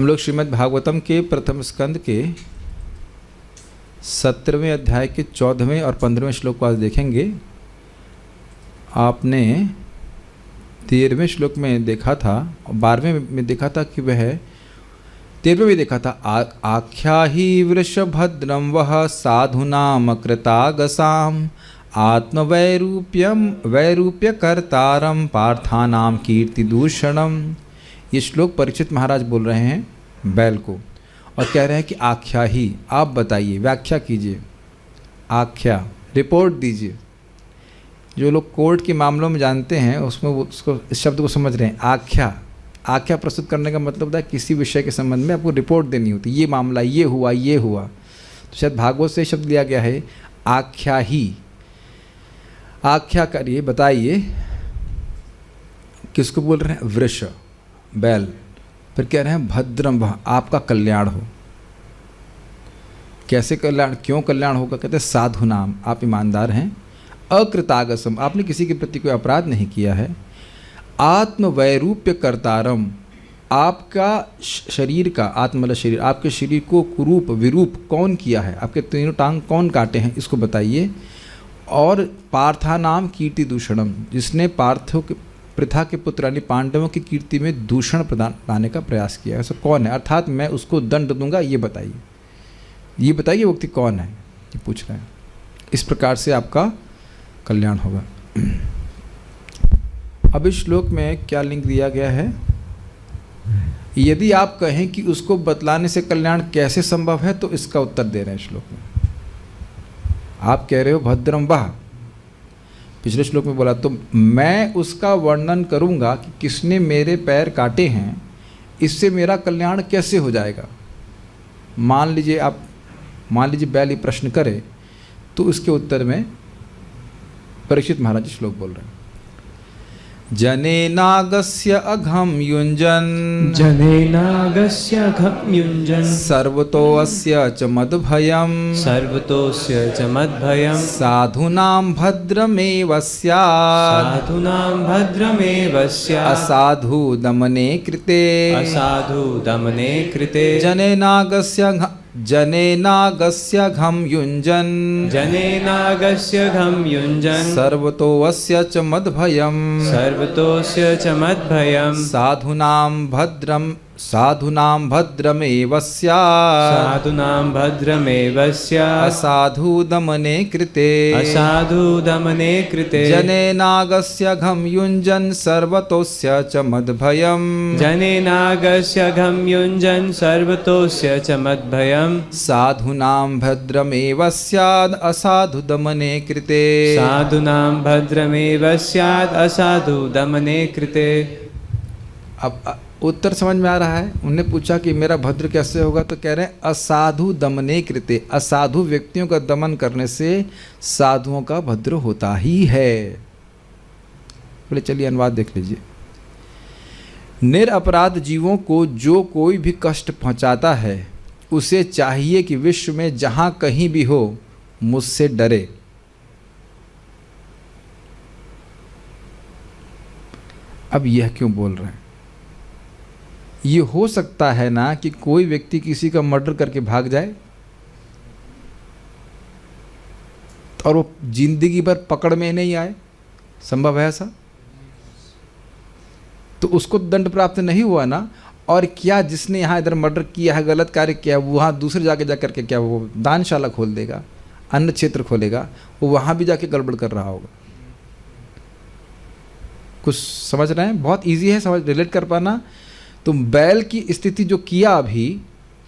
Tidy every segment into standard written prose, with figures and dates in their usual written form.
हम लोग श्रीमद् भागवतम के प्रथम स्कंद के 17वें अध्याय के 14वें और 15वें श्लोक को आज देखेंगे। आपने 13वें श्लोक में देखा था और 12वें में देखा था कि वह 13वें में देखा था आख्या ही वृषभद्रम वह साधुनाम कृतागसाम वैरूप्य कर्तारम पार्थानाम कीर्ति दूषणम। ये श्लोक परीक्षित महाराज बोल रहे हैं बैल को और कह रहे हैं कि आख्या ही, आप बताइए, व्याख्या कीजिए, आख्या रिपोर्ट दीजिए। जो लोग कोर्ट के मामलों में जानते हैं उसमें वो उसको इस शब्द को समझ रहे हैं। आख्या प्रस्तुत करने का मतलब होता है किसी विषय के संबंध में आपको रिपोर्ट देनी होती है। ये मामला ये हुआ। तो शायद भागवत से शब्द लिया गया है आख्या ही। आख्या करिए, बताइए। किसको बोल रहे हैं? वृष, बैल। फिर कह रहे हैं भद्रम वह, आपका कल्याण हो। कैसे कल्याण, क्यों कल्याण होगा? कहते हैं साधु नाम, आप ईमानदार हैं। अकृतागसम, आपने किसी के प्रति कोई अपराध नहीं किया है। आत्मवैरूप्य कर्तारम, आपका शरीर का, आत्म मतलब शरीर, आपके शरीर को कुरूप विरूप कौन किया है? आपके तीनों टांग कौन काटे हैं? इसको बताइए। और पार्थानाम कीर्ति दूषणम, जिसने पार्थों के पृथा के पुत्र यानी पांडवों की कीर्ति में दूषण प्रदान लाने का प्रयास किया, ऐसा कौन है? अर्थात मैं उसको दंड दूंगा, ये बताइए, ये बताइए वो व्यक्ति कौन है, ये पूछ रहे हैं। इस प्रकार से आपका कल्याण होगा। अब इस श्लोक में क्या लिंक दिया गया है? यदि आप कहें कि उसको बतलाने से कल्याण कैसे संभव है, तो इसका उत्तर दे रहे हैं श्लोक में। आप कह रहे हो भद्रम वाह, पिछले श्लोक में बोला, तो मैं उसका वर्णन करूंगा कि किसने मेरे पैर काटे हैं, इससे मेरा कल्याण कैसे हो जाएगा। मान लीजिए बैल ये प्रश्न करे, तो उसके उत्तर में परीक्षित महाराज श्लोक बोल रहे हैं। जनेनागस्य अघम युञ्जन् सर्वतो अस्य च मद्भयम् साधूनां भद्रमेव स्यात् असाधु दमने कृते जनेनागस्य घम युञ्जन् सर्वतो अस्य च मद्भयम् साधूनां भद्रमेव स्यात् असाधु दमने कृते जनेनागस्य घम युञ्जन् सर्वतोस्य च मद्भयम् साधूनां भद्रमेव स्यात् असाधु दमने कृते। अब उत्तर समझ में आ रहा है? उन्होंने पूछा कि मेरा भद्र कैसे होगा, तो कह रहे हैं असाधु दमने कृते, असाधु व्यक्तियों का दमन करने से साधुओं का भद्र होता ही है। बोले चलिए अनुवाद देख लीजिए। निरपराध जीवों को जो कोई भी कष्ट पहुंचाता है, उसे चाहिए कि विश्व में जहां कहीं भी हो मुझसे डरे। अब यह क्यों बोल रहे हैं? ये हो सकता है ना कि कोई व्यक्ति किसी का मर्डर करके भाग जाए और वो जिंदगी भर पकड़ में नहीं आए, संभव है ऐसा? तो उसको दंड प्राप्त नहीं हुआ ना। और क्या जिसने यहाँ इधर मर्डर किया है, गलत कार्य किया है, वो वहाँ दूसरे जाके जा करके क्या वो दानशाला खोल देगा, अन्न क्षेत्र खोलेगा, वो वहाँ भी जाके गड़बड़ कर रहा होगा। कुछ समझ रहे हैं? बहुत इजी है समझ, रिलेट कर पाना। तो बैल की स्थिति जो किया अभी,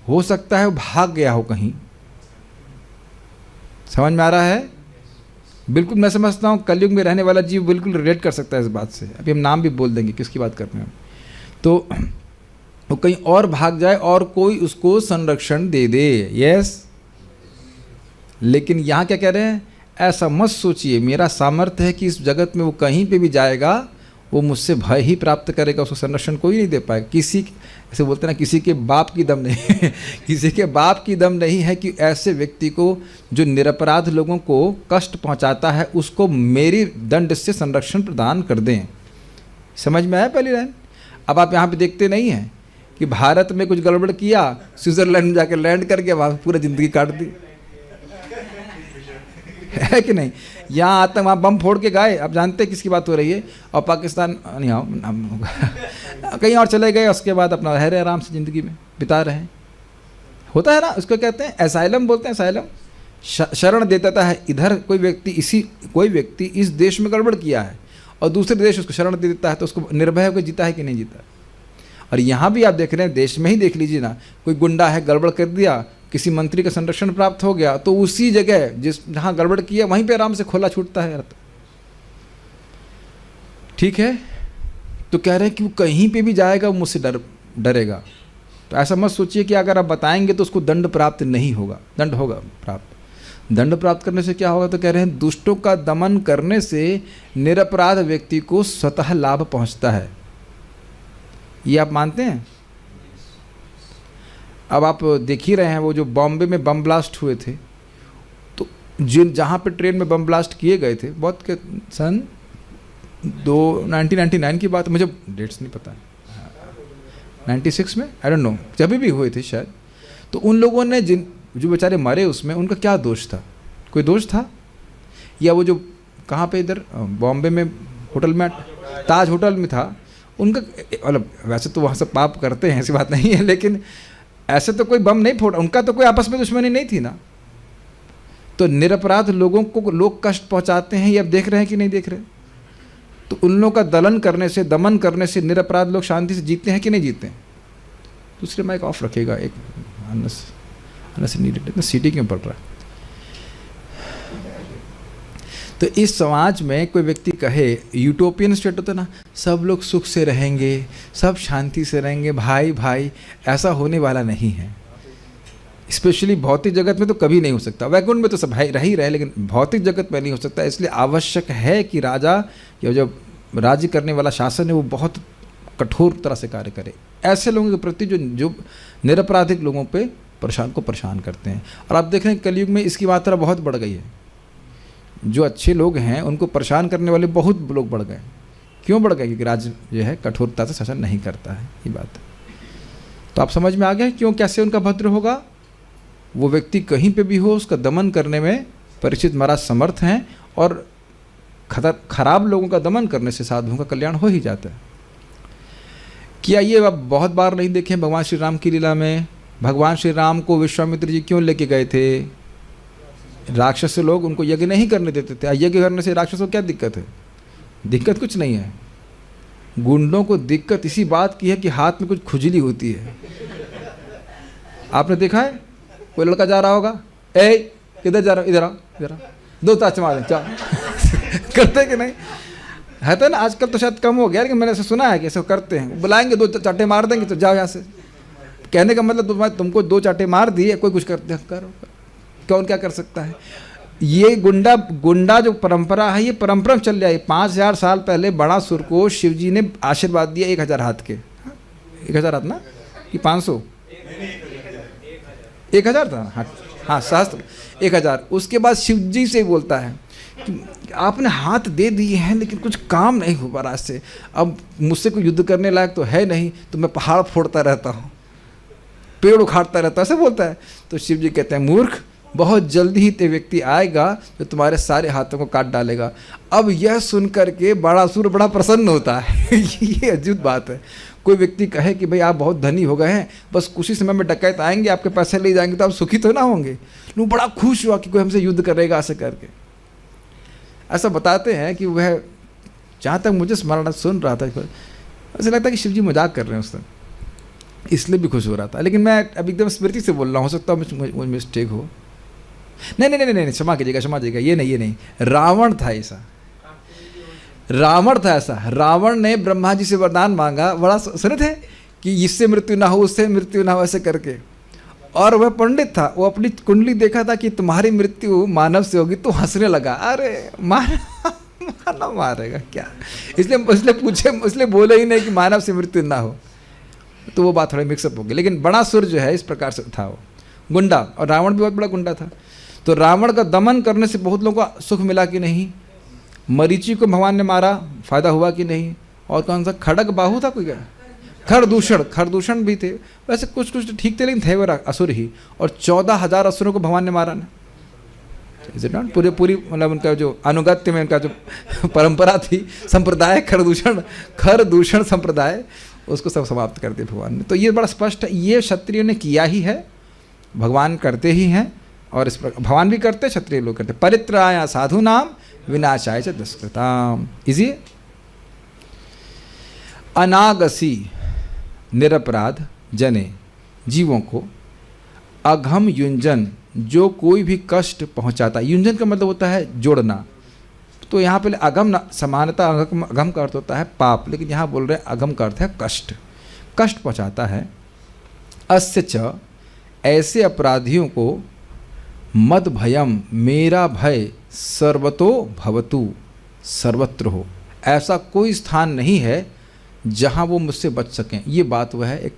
हो सकता है वो भाग गया हो कहीं। समझ में आ रहा है? बिल्कुल मैं समझता हूँ कलयुग में रहने वाला जीव बिल्कुल रिलेट कर सकता है इस बात से। अभी हम नाम भी बोल देंगे किसकी बात कर रहे हैं। तो वो कहीं और भाग जाए और कोई उसको संरक्षण दे दे। यस, लेकिन यहाँ क्या कह रहे हैं? ऐसा मत सोचिए, मेरा सामर्थ्य है कि इस जगत में वो कहीं पे भी जाएगा, वो मुझसे भय ही प्राप्त करेगा, उसको संरक्षण कोई नहीं दे पाएगा। किसी, ऐसे बोलते ना, किसी के बाप की दम नहीं किसी के बाप की दम नहीं है कि ऐसे व्यक्ति को जो निरपराध लोगों को कष्ट पहुंचाता है, उसको मेरी दंड से संरक्षण प्रदान कर दें। समझ में आया पहली लाइन? अब आप यहाँ पे देखते नहीं हैं कि भारत में कुछ गड़बड़ किया, स्विट्जरलैंड में जाकर लैंड करके वहाँ पूरी ज़िंदगी काट दी, है कि नहीं। यहाँ आता वहाँ बम फोड़ के गए, आप जानते हैं किसकी बात हो रही है, और पाकिस्तान नहीं आओ नाम होगा कहीं और चले गए, उसके बाद अपना रह रहे आराम से ज़िंदगी में बिता रहे हैं। होता है ना, उसको कहते हैं एसाइलम बोलते हैं, एसाइलम शरण दे देता है। इधर कोई व्यक्ति इस देश में गड़बड़ किया है और दूसरे देश उसको शरण दे देता है, तो उसको निर्भय होकर जीता है कि नहीं जीता। और यहाँ भी आप देख रहे हैं, देश में ही देख लीजिए ना, कोई गुंडा है गड़बड़ कर दिया, किसी मंत्री का संरक्षण प्राप्त हो गया, तो उसी जगह जहाँ गड़बड़ किया वहीं पे आराम से खोला छूटता है। ठीक है, तो कह रहे हैं कि वो कहीं पे भी जाएगा वो मुझसे डरेगा। तो ऐसा मत सोचिए कि अगर आप बताएंगे तो उसको दंड प्राप्त नहीं होगा, दंड होगा प्राप्त। दंड प्राप्त करने से क्या होगा, तो कह रहे हैं दुष्टों का दमन करने से निरपराध व्यक्ति को स्वतः लाभ पहुंचता है। ये आप मानते हैं? अब आप देख ही रहे हैं, वो जो बॉम्बे में बम ब्लास्ट हुए थे, तो जहाँ पे ट्रेन में बम ब्लास्ट किए गए थे, बहुत के सन 1999 की बात, मुझे डेट्स नहीं पता, 96 में, आई डोंट नो, जब भी हुए थे शायद। तो उन लोगों ने जो बेचारे मरे उसमें, उनका क्या दोष था? कोई दोष था? या वो जो कहाँ पे इधर बॉम्बे में होटल में, ताज होटल में था, उनका मतलब वैसे तो वहाँ से पाप करते हैं, ऐसी बात नहीं है, लेकिन ऐसे तो कोई बम नहीं फोड़ा, उनका तो कोई आपस में दुश्मनी नहीं थी ना। तो निरपराध लोगों को लोग कष्ट पहुँचाते हैं, ये आप देख रहे हैं कि नहीं देख रहे? तो उन लोगों का दलन करने से, दमन करने से निरपराध लोग शांति से जीते हैं कि नहीं जीते हैं? दूसरे माइक ऑफ रखेगा, एक सीटी क्यों पड़ रहा है? तो इस समाज में कोई व्यक्ति कहे, यूटोपियन स्टेट होता है ना, सब लोग सुख से रहेंगे, सब शांति से रहेंगे, भाई भाई, ऐसा होने वाला नहीं है। स्पेशली भौतिक जगत में तो कभी नहीं हो सकता, वैकुंठ में तो सब रह ही रहे, लेकिन भौतिक जगत में नहीं हो सकता। इसलिए आवश्यक है कि राजा या जो राज्य करने वाला शासन है वो बहुत कठोर तरह से कार्य करे ऐसे लोगों के प्रति जो निरपराधिक लोगों पे परेशान करते हैं। और आप देख रहे हैं कलयुग में इसकी मात्रा बहुत बढ़ गई है। जो अच्छे लोग हैं उनको परेशान करने वाले बहुत लोग बढ़ गए। क्यों बढ़ गए? क्योंकि राज्य जो है कठोरता से शासन नहीं करता है, ये बात। तो आप समझ में आ गए क्यों, कैसे उनका भद्र होगा। वो व्यक्ति कहीं पे भी हो उसका दमन करने में परीक्षित महाराज समर्थ हैं, और खराब लोगों का दमन करने से साधुओं का कल्याण हो ही जाता है। क्या ये आप बहुत बार नहीं देखें भगवान श्री राम की लीला में? भगवान श्री राम को विश्वामित्र जी क्यों लेके गए थे? राक्षस लोग उनको यज्ञ नहीं करने देते थे। यज्ञ करने से राक्षसों को क्या दिक्कत है? दिक्कत कुछ नहीं है। गुंडों को दिक्कत इसी बात की है कि हाथ में कुछ खुजली होती है। आपने देखा है कोई लड़का जा रहा होगा, ए किधर जा रहा, इधर आ, इधर आ, दो ताच मार दें, चल करते कि नहीं? है तो ना, आजकल तो शायद कम हो गया, लेकिन मैंने ऐसा सुना है कि ऐसा करते हैं। बुलाएंगे, दो चाटे मार देंगे, तो जाओ यहाँ से। कहने का मतलब तुमको दो चाटे मार दिए, कोई कुछ करते करो, कौन क्या कर सकता है। ये गुंडा जो परंपरा है, ये परंपरा चल रही है। 5000 साल पहले बणासुर को शिव जी ने आशीर्वाद दिया 1000 हाथ के। 1000 हाथ ना कि 500? 1000 था। हाँ सहस्त्र 1000। उसके बाद शिव जी से बोलता है कि आपने हाथ दे दिए हैं लेकिन कुछ काम नहीं हो पा रहा इससे। अब मुझसे कोई युद्ध करने लायक तो है नहीं, तो मैं पहाड़ फोड़ता रहता हूँ, पेड़ उखाड़ता रहता हूँ, ऐसे बोलता है। तो शिव जी कहते हैं, मूर्ख, बहुत जल्दी ही ते व्यक्ति आएगा जो तुम्हारे सारे हाथों को काट डालेगा। अब यह सुन करके बणासुर बड़ा प्रसन्न होता है। ये अद्भुत बात है। कोई व्यक्ति कहे कि भाई आप बहुत धनी हो गए हैं, बस कुछ ही समय में डकैत आएंगे, आपके पैसे ले जाएंगे, तो आप सुखी तो ना होंगे। वो बड़ा खुश हुआ कि कोई हमसे युद्ध करेगा ऐसे करके। ऐसा बताते हैं कि वह, जहाँ तक मुझे स्मरण सुन रहा था, ऐसा लगता है कि शिव जी मजाक कर रहे हैं उस दिन, इसलिए भी खुश हो रहा था। लेकिन मैं अब एकदम स्मृति से बोल रहा हूँ, हो सकता है मुझ मिस्टेक हो। नहीं, क्षमा कीजिएगा, ये नहीं। रावण था ऐसा, रावण ने ब्रह्मा जी से वरदान मांगा, बड़ा सुने थे कि इससे मृत्यु ना हो, उससे मृत्यु ना हो, ऐसे करके। और वह पंडित था, वो अपनी कुंडली देखा था कि तुम्हारी मृत्यु मानव से होगी, तो हंसने लगा। अरे मानव मारेगा क्या? इसलिए बोले ही नहीं कि मानव से मृत्यु ना हो। तो वो बात थोड़ी मिक्सअप हो गई। लेकिन बणासुर जो है इस प्रकार से था, वो गुंडा, और रावण भी बहुत बड़ा गुंडा था। तो रावण का दमन करने से बहुत लोगों को सुख मिला कि नहीं? मरीचि को भगवान ने मारा, फायदा हुआ कि नहीं? और कौन सा खड़ग बाहु था कोई, क्या खरदूषण भी थे। वैसे कुछ कुछ ठीक थे, लेकिन थे वो असुर ही, और 14,000 असुरों को भगवान ने मारा ना। Is it not? पूरी मतलब उनका जो अनुगत्य में उनका जो परंपरा थी, संप्रदाय, खरदूषण संप्रदाय, उसको सब समाप्त कर दिया भगवान ने। तो ये बड़ा स्पष्ट है, ये क्षत्रियों ने किया ही है, भगवान करते ही हैं, और इस प्रकार भगवान भी करते, क्षत्रिय लोग करते। परित्राय साधूनाम विनाशाय च दुष्कृताम। इसी अनागसी निरपराध जने, जीवों को अघम युंजन, जो कोई भी कष्ट पहुंचाता। युंजन का मतलब होता है जोड़ना, तो यहाँ पे अगम समानता, अगम का अर्थ होता है पाप, लेकिन यहाँ बोल रहे हैं अगम का अर्थ है कष्ट पहुँचाता है। अस्य च, ऐसे अपराधियों को मद भयम, मेरा भय सर्वतो भवतु, सर्वत्र हो, ऐसा कोई स्थान नहीं है जहाँ वो मुझसे बच सकें। ये बात वह है एक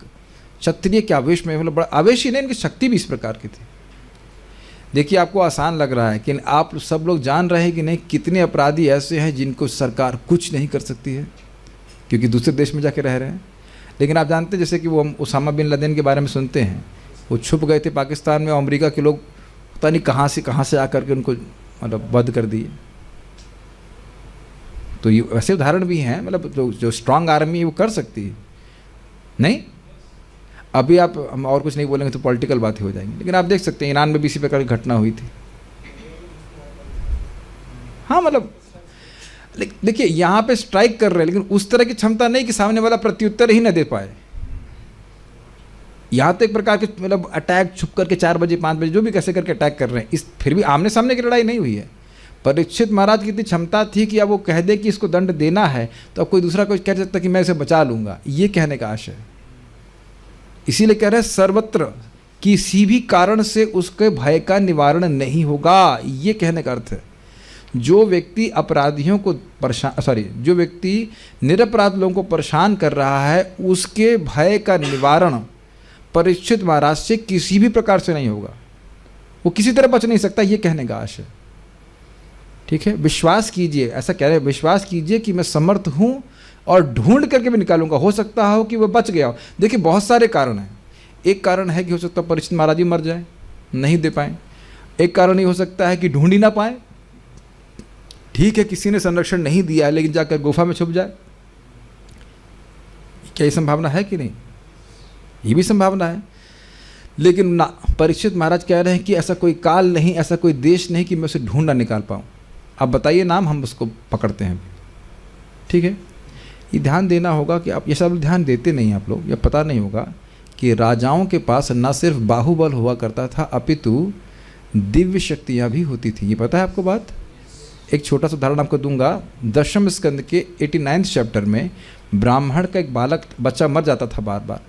क्षत्रिय के आवेश में, मतलब बड़ा आवेश ही नहीं, इनकी शक्ति भी इस प्रकार की थी। देखिए आपको आसान लग रहा है कि आप सब लोग जान रहे हैं कि नहीं कितने अपराधी ऐसे हैं जिनको सरकार कुछ नहीं कर सकती है, क्योंकि दूसरे देश में जाके रह रहे हैं। लेकिन आप जानते हैं जैसे कि वो हम उसामा बिन लादेन के बारे में सुनते हैं, वो छुप गए थे पाकिस्तान में, अमेरिका के लोग पता नहीं कहाँ से आकर के उनको मतलब वध कर दिए। तो ये वैसे उदाहरण भी हैं, मतलब जो स्ट्रांग आर्मी है वो कर सकती है। नहीं, अभी आप हम और कुछ नहीं बोलेंगे तो पॉलिटिकल बातें हो जाएंगी, लेकिन आप देख सकते हैं ईरान में भी इसी प्रकार की घटना हुई थी। हाँ मतलब देखिए यहाँ पे स्ट्राइक कर रहे हैं, लेकिन उस तरह की क्षमता नहीं कि सामने वाला प्रत्युत्तर ही न दे पाए। यहाँ तो एक प्रकार के मतलब अटैक छुप करके 4 बजे 5 बजे जो भी कैसे करके अटैक कर रहे हैं, इस फिर भी आमने सामने की लड़ाई नहीं हुई है। परीक्षित महाराज की इतनी क्षमता थी कि अब वो कह दे कि इसको दंड देना है, तो अब कोई दूसरा कोई कह सकता कि मैं इसे बचा लूँगा, ये कहने का आशय है। इसीलिए कह रहे हैं सर्वत्र, किसी भी कारण से उसके भय का निवारण नहीं होगा, ये कहने का अर्थ है। जो व्यक्ति अपराधियों को जो व्यक्ति निरपराध लोगों को परेशान कर रहा है, उसके भय का निवारण परीक्षित महाराज से किसी भी प्रकार से नहीं होगा, वो किसी तरह बच नहीं सकता, ये कहने का आशय। ठीक है, विश्वास कीजिए, ऐसा कह रहे हैं, विश्वास कीजिए कि मैं समर्थ हूँ और ढूंढ करके भी निकालूंगा। हो सकता हो कि वो बच गया हो। देखिए बहुत सारे कारण हैं। एक कारण है कि हो सकता है परीक्षित महाराज ही मर जाए, नहीं दे पाए। एक कारण ये हो सकता है कि ढूंढ ही ना पाए। ठीक है, किसी ने संरक्षण नहीं दिया है, लेकिन जाकर गुफा में छुप जाए, क्या ये संभावना है कि नहीं? ये भी संभावना है। लेकिन ना, परीक्षित महाराज कह रहे हैं कि ऐसा कोई काल नहीं, ऐसा कोई देश नहीं कि मैं उसे ढूंढ ना निकाल पाऊँ। आप बताइए नाम, हम उसको पकड़ते हैं। ठीक है, ये ध्यान देना होगा कि आप ये सब ध्यान देते नहीं आप लोग, या पता नहीं होगा कि राजाओं के पास न सिर्फ बाहुबल हुआ करता था, अपितु दिव्य शक्तियाँ भी होती थी। ये पता है आपको बात? एक छोटा सा उदाहरण आपको दूंगा। 10वें स्कंद के 89 चैप्टर में ब्राह्मण का एक बच्चा मर जाता था बार बार।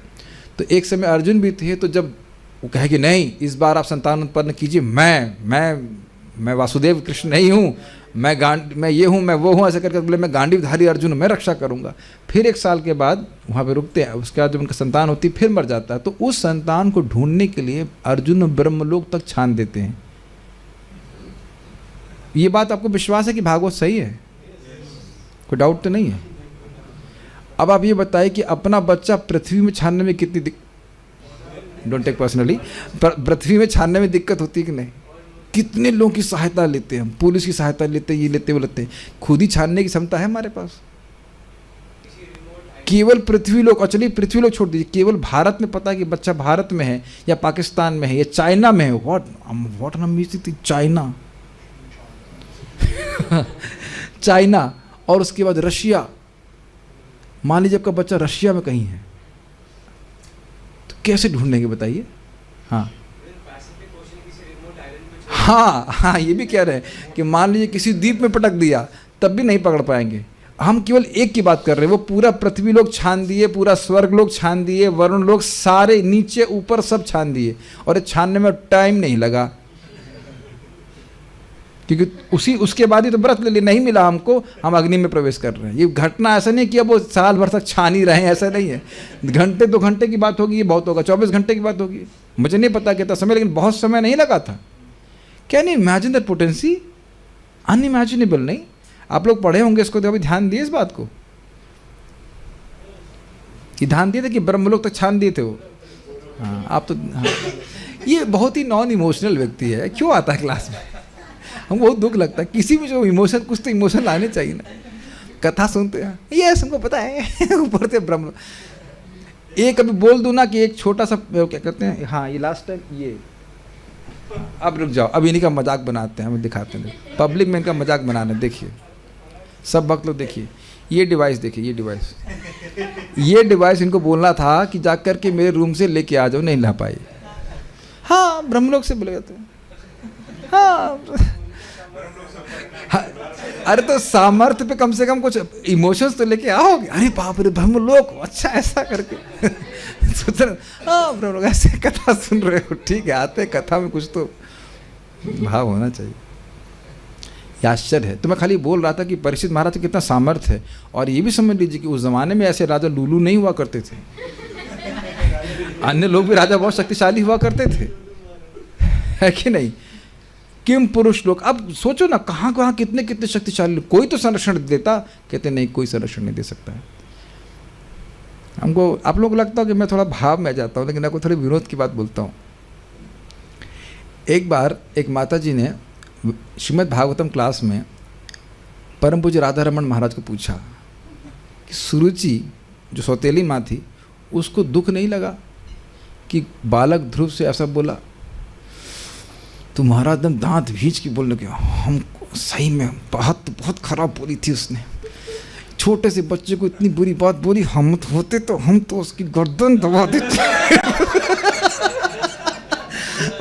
तो एक समय अर्जुन भी थे, तो जब वो कहे कि नहीं इस बार आप संतान उत्पन्न कीजिए, मैं वासुदेव कृष्ण नहीं हूँ, मैं ये हूँ, मैं वो हूँ, ऐसे करके बोले मैं गांडीवधारी अर्जुन हूँ, मैं रक्षा करूँगा। फिर 1 साल के बाद वहाँ पे रुकते हैं। उसके बाद जब उनका संतान होती फिर मर जाता है, तो उस संतान को ढूंढने के लिए अर्जुन ब्रह्मलोक तक छान देते हैं। ये बात आपको विश्वास है कि भागवत सही है? कोई डाउट तो नहीं है? अब आप ये बताइए कि अपना बच्चा पृथ्वी में छानने में कितनी डोंट टेक पर्सनली, पृथ्वी में छानने में दिक्कत होती है कि नहीं? कितने लोगों की सहायता लेते हैं हम, पुलिस की सहायता लेते हैं, ये लेते वो लेते हैं। खुद ही छानने की क्षमता है हमारे पास? केवल पृथ्वी लोग, और चलिए पृथ्वी लोग छोड़ दीजिए, केवल भारत में पता है कि बच्चा भारत में है या पाकिस्तान में है या चाइना में है। What an amazing thing, China China, और उसके बाद रशिया। मान लीजिए आपका बच्चा रशिया में कहीं है, तो कैसे ढूंढेंगे बताइए? हाँ, ये भी कह रहे हैं कि मान लीजिए किसी द्वीप में पटक दिया, तब भी नहीं पकड़ पाएंगे। हम केवल एक की बात कर रहे हैं, वो पूरा पृथ्वी लोग छान दिए, पूरा स्वर्ग लोग छान दिए, वरुण लोग सारे नीचे ऊपर सब छान दिए, और छानने में टाइम नहीं लगा, क्योंकि उसके बाद ही तो व्रत ले लिए, नहीं मिला हमको, हम अग्नि में प्रवेश कर रहे हैं। ये घटना ऐसा नहीं कि अब वो साल भर तक छान ही रहे हैं, ऐसा नहीं है। घंटे 2 घंटे की बात होगी, ये बहुत होगा, 24 घंटे की बात होगी, मुझे नहीं पता कितना समय, लेकिन बहुत समय नहीं लगा था। Can you imagine that potency? Unimaginable नहीं? आप लोग पढ़े होंगे इसको, तो अभी ध्यान दिए इस बात को। ये ध्यान दिए थे कि ब्रह्मलोक तक छान दिए थे वो। हाँ आप तो, हाँ ये बहुत ही नॉन इमोशनल व्यक्ति है, क्यों आता है क्लास में? हमको बहुत दुख लगता है, किसी भी जो इमोशन, कुछ तो इमोशन लाने चाहिए ना। कथा सुनते हैं, ये हमको पता है ऊपर से ब्रह्म। एक अभी बोल दूँ ना कि एक छोटा सा क्या कहते हैं, हाँ ये लास्ट टाइम ये, अब रुक जाओ, अब इन्हीं का मजाक बनाते हैं, हमें दिखाते हैं पब्लिक में इनका मजाक बनाना। देखिए सब वक्त लोग, देखिए ये डिवाइस, देखिए ये डिवाइस इनको बोलना था कि जा कर के मेरे रूम से लेके आ जाओ, नहीं ला पाई। हाँ ब्रह्मलोक से बोले जाते हैं, हाँ अरे तो सामर्थ्य पे कम से कम कुछ इमोशंस तो लेके आओगे। अरे बाप रे ब्रह्मलोक, अच्छा ऐसा करके सोच रहे, हाँ ब्रह्मलोक ऐसे कथा सुन रहे हो, ठीक है, आते कथा में कुछ तो भाव होना चाहिए। ये आश्चर्य है। तो मैं खाली बोल रहा था कि परीक्षित महाराज का कितना सामर्थ्य है। और ये भी समझ लीजिए कि उस जमाने में ऐसे राजा लूलू नहीं हुआ करते थे, अन्य लोग भी राजा बहुत शक्तिशाली हुआ करते थे, है कि नहीं? किम पुरुष लोग, अब सोचो ना कहाँ कहाँ कितने कितने शक्तिशाली, कोई तो संरक्षण देता, कहते नहीं कोई संरक्षण नहीं दे सकता है। हमको आप लोग लगता है कि मैं थोड़ा भाव में जाता हूँ, लेकिन आपको थोड़ी विरोध की बात बोलता हूँ। एक बार एक माता जी ने श्रीमद् भागवतम क्लास में परम पूज्य राधा रमन महाराज को पूछा कि सुरुचि जो सौतेली माँ थी, उसको दुख नहीं लगा कि बालक ध्रुव से ऐसा बोला? तो महाराज एकदम दांत भींच के बोलने के, हमको सही में बहुत खराब बोली थी उसने, छोटे से बच्चे को इतनी बुरी बात बोली, हम होते तो हम तो उसकी गर्दन दबा देते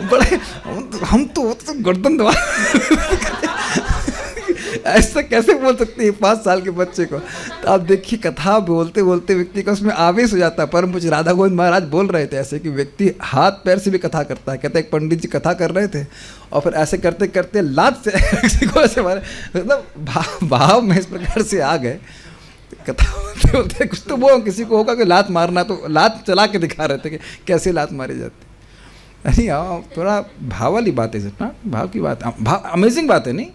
बड़े हम तो होते तो गर्दन दबा ऐसा कैसे बोल सकते हैं 5 साल के बच्चे को? तो आप देखिए कथा बोलते बोलते व्यक्ति का उसमें आवेश हो जाता है। परम पूज्य राधा गोविंद महाराज बोल रहे थे ऐसे कि व्यक्ति हाथ पैर से भी कथा करता है। कहते एक पंडित जी कथा कर रहे थे और फिर ऐसे करते करते लात से किसी को ऐसे मारे, मतलब भाव में इस प्रकार से आ गए। कथा बोलते बोलते कुछ तो वो किसी को होगा कि लात मारना, तो लात चला के दिखा रहे थे कि कैसे लात मारी जाती। नहीं हाँ थोड़ा भाव वाली बात है सर, हाँ भाव की बात, भाव अमेजिंग बात है नहीं?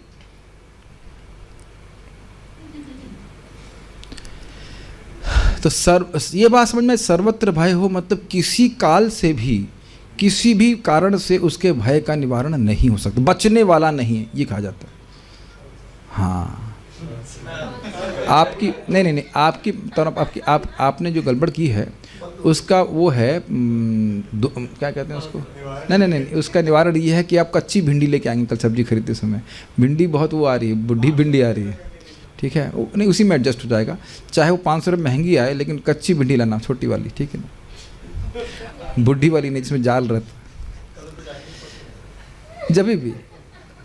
तो ये बात समझ में, सर्वत्र भय हो मतलब किसी काल से भी किसी भी कारण से उसके भय का निवारण नहीं हो सकता, बचने वाला नहीं है, ये कहा जाता है। हाँ आपकी नहीं आपकी तरफ आपने जो गड़बड़ की है उसका वो है क्या कहते हैं उसको, नहीं उसका निवारण ये है कि आप कच्ची भिंडी लेके आएंगे कल सब्जी खरीदते समय। भिंडी बहुत वो आ रही है, बुढ़ी भिंडी आ रही है, ठीक है, नहीं उसी में एडजस्ट हो जाएगा, चाहे वो 500 रुपये महंगी आए, लेकिन कच्ची भिंडी लाना, छोटी वाली, ठीक है ना, बुढ़ी वाली नहीं जिसमें जाल रहता। जब भी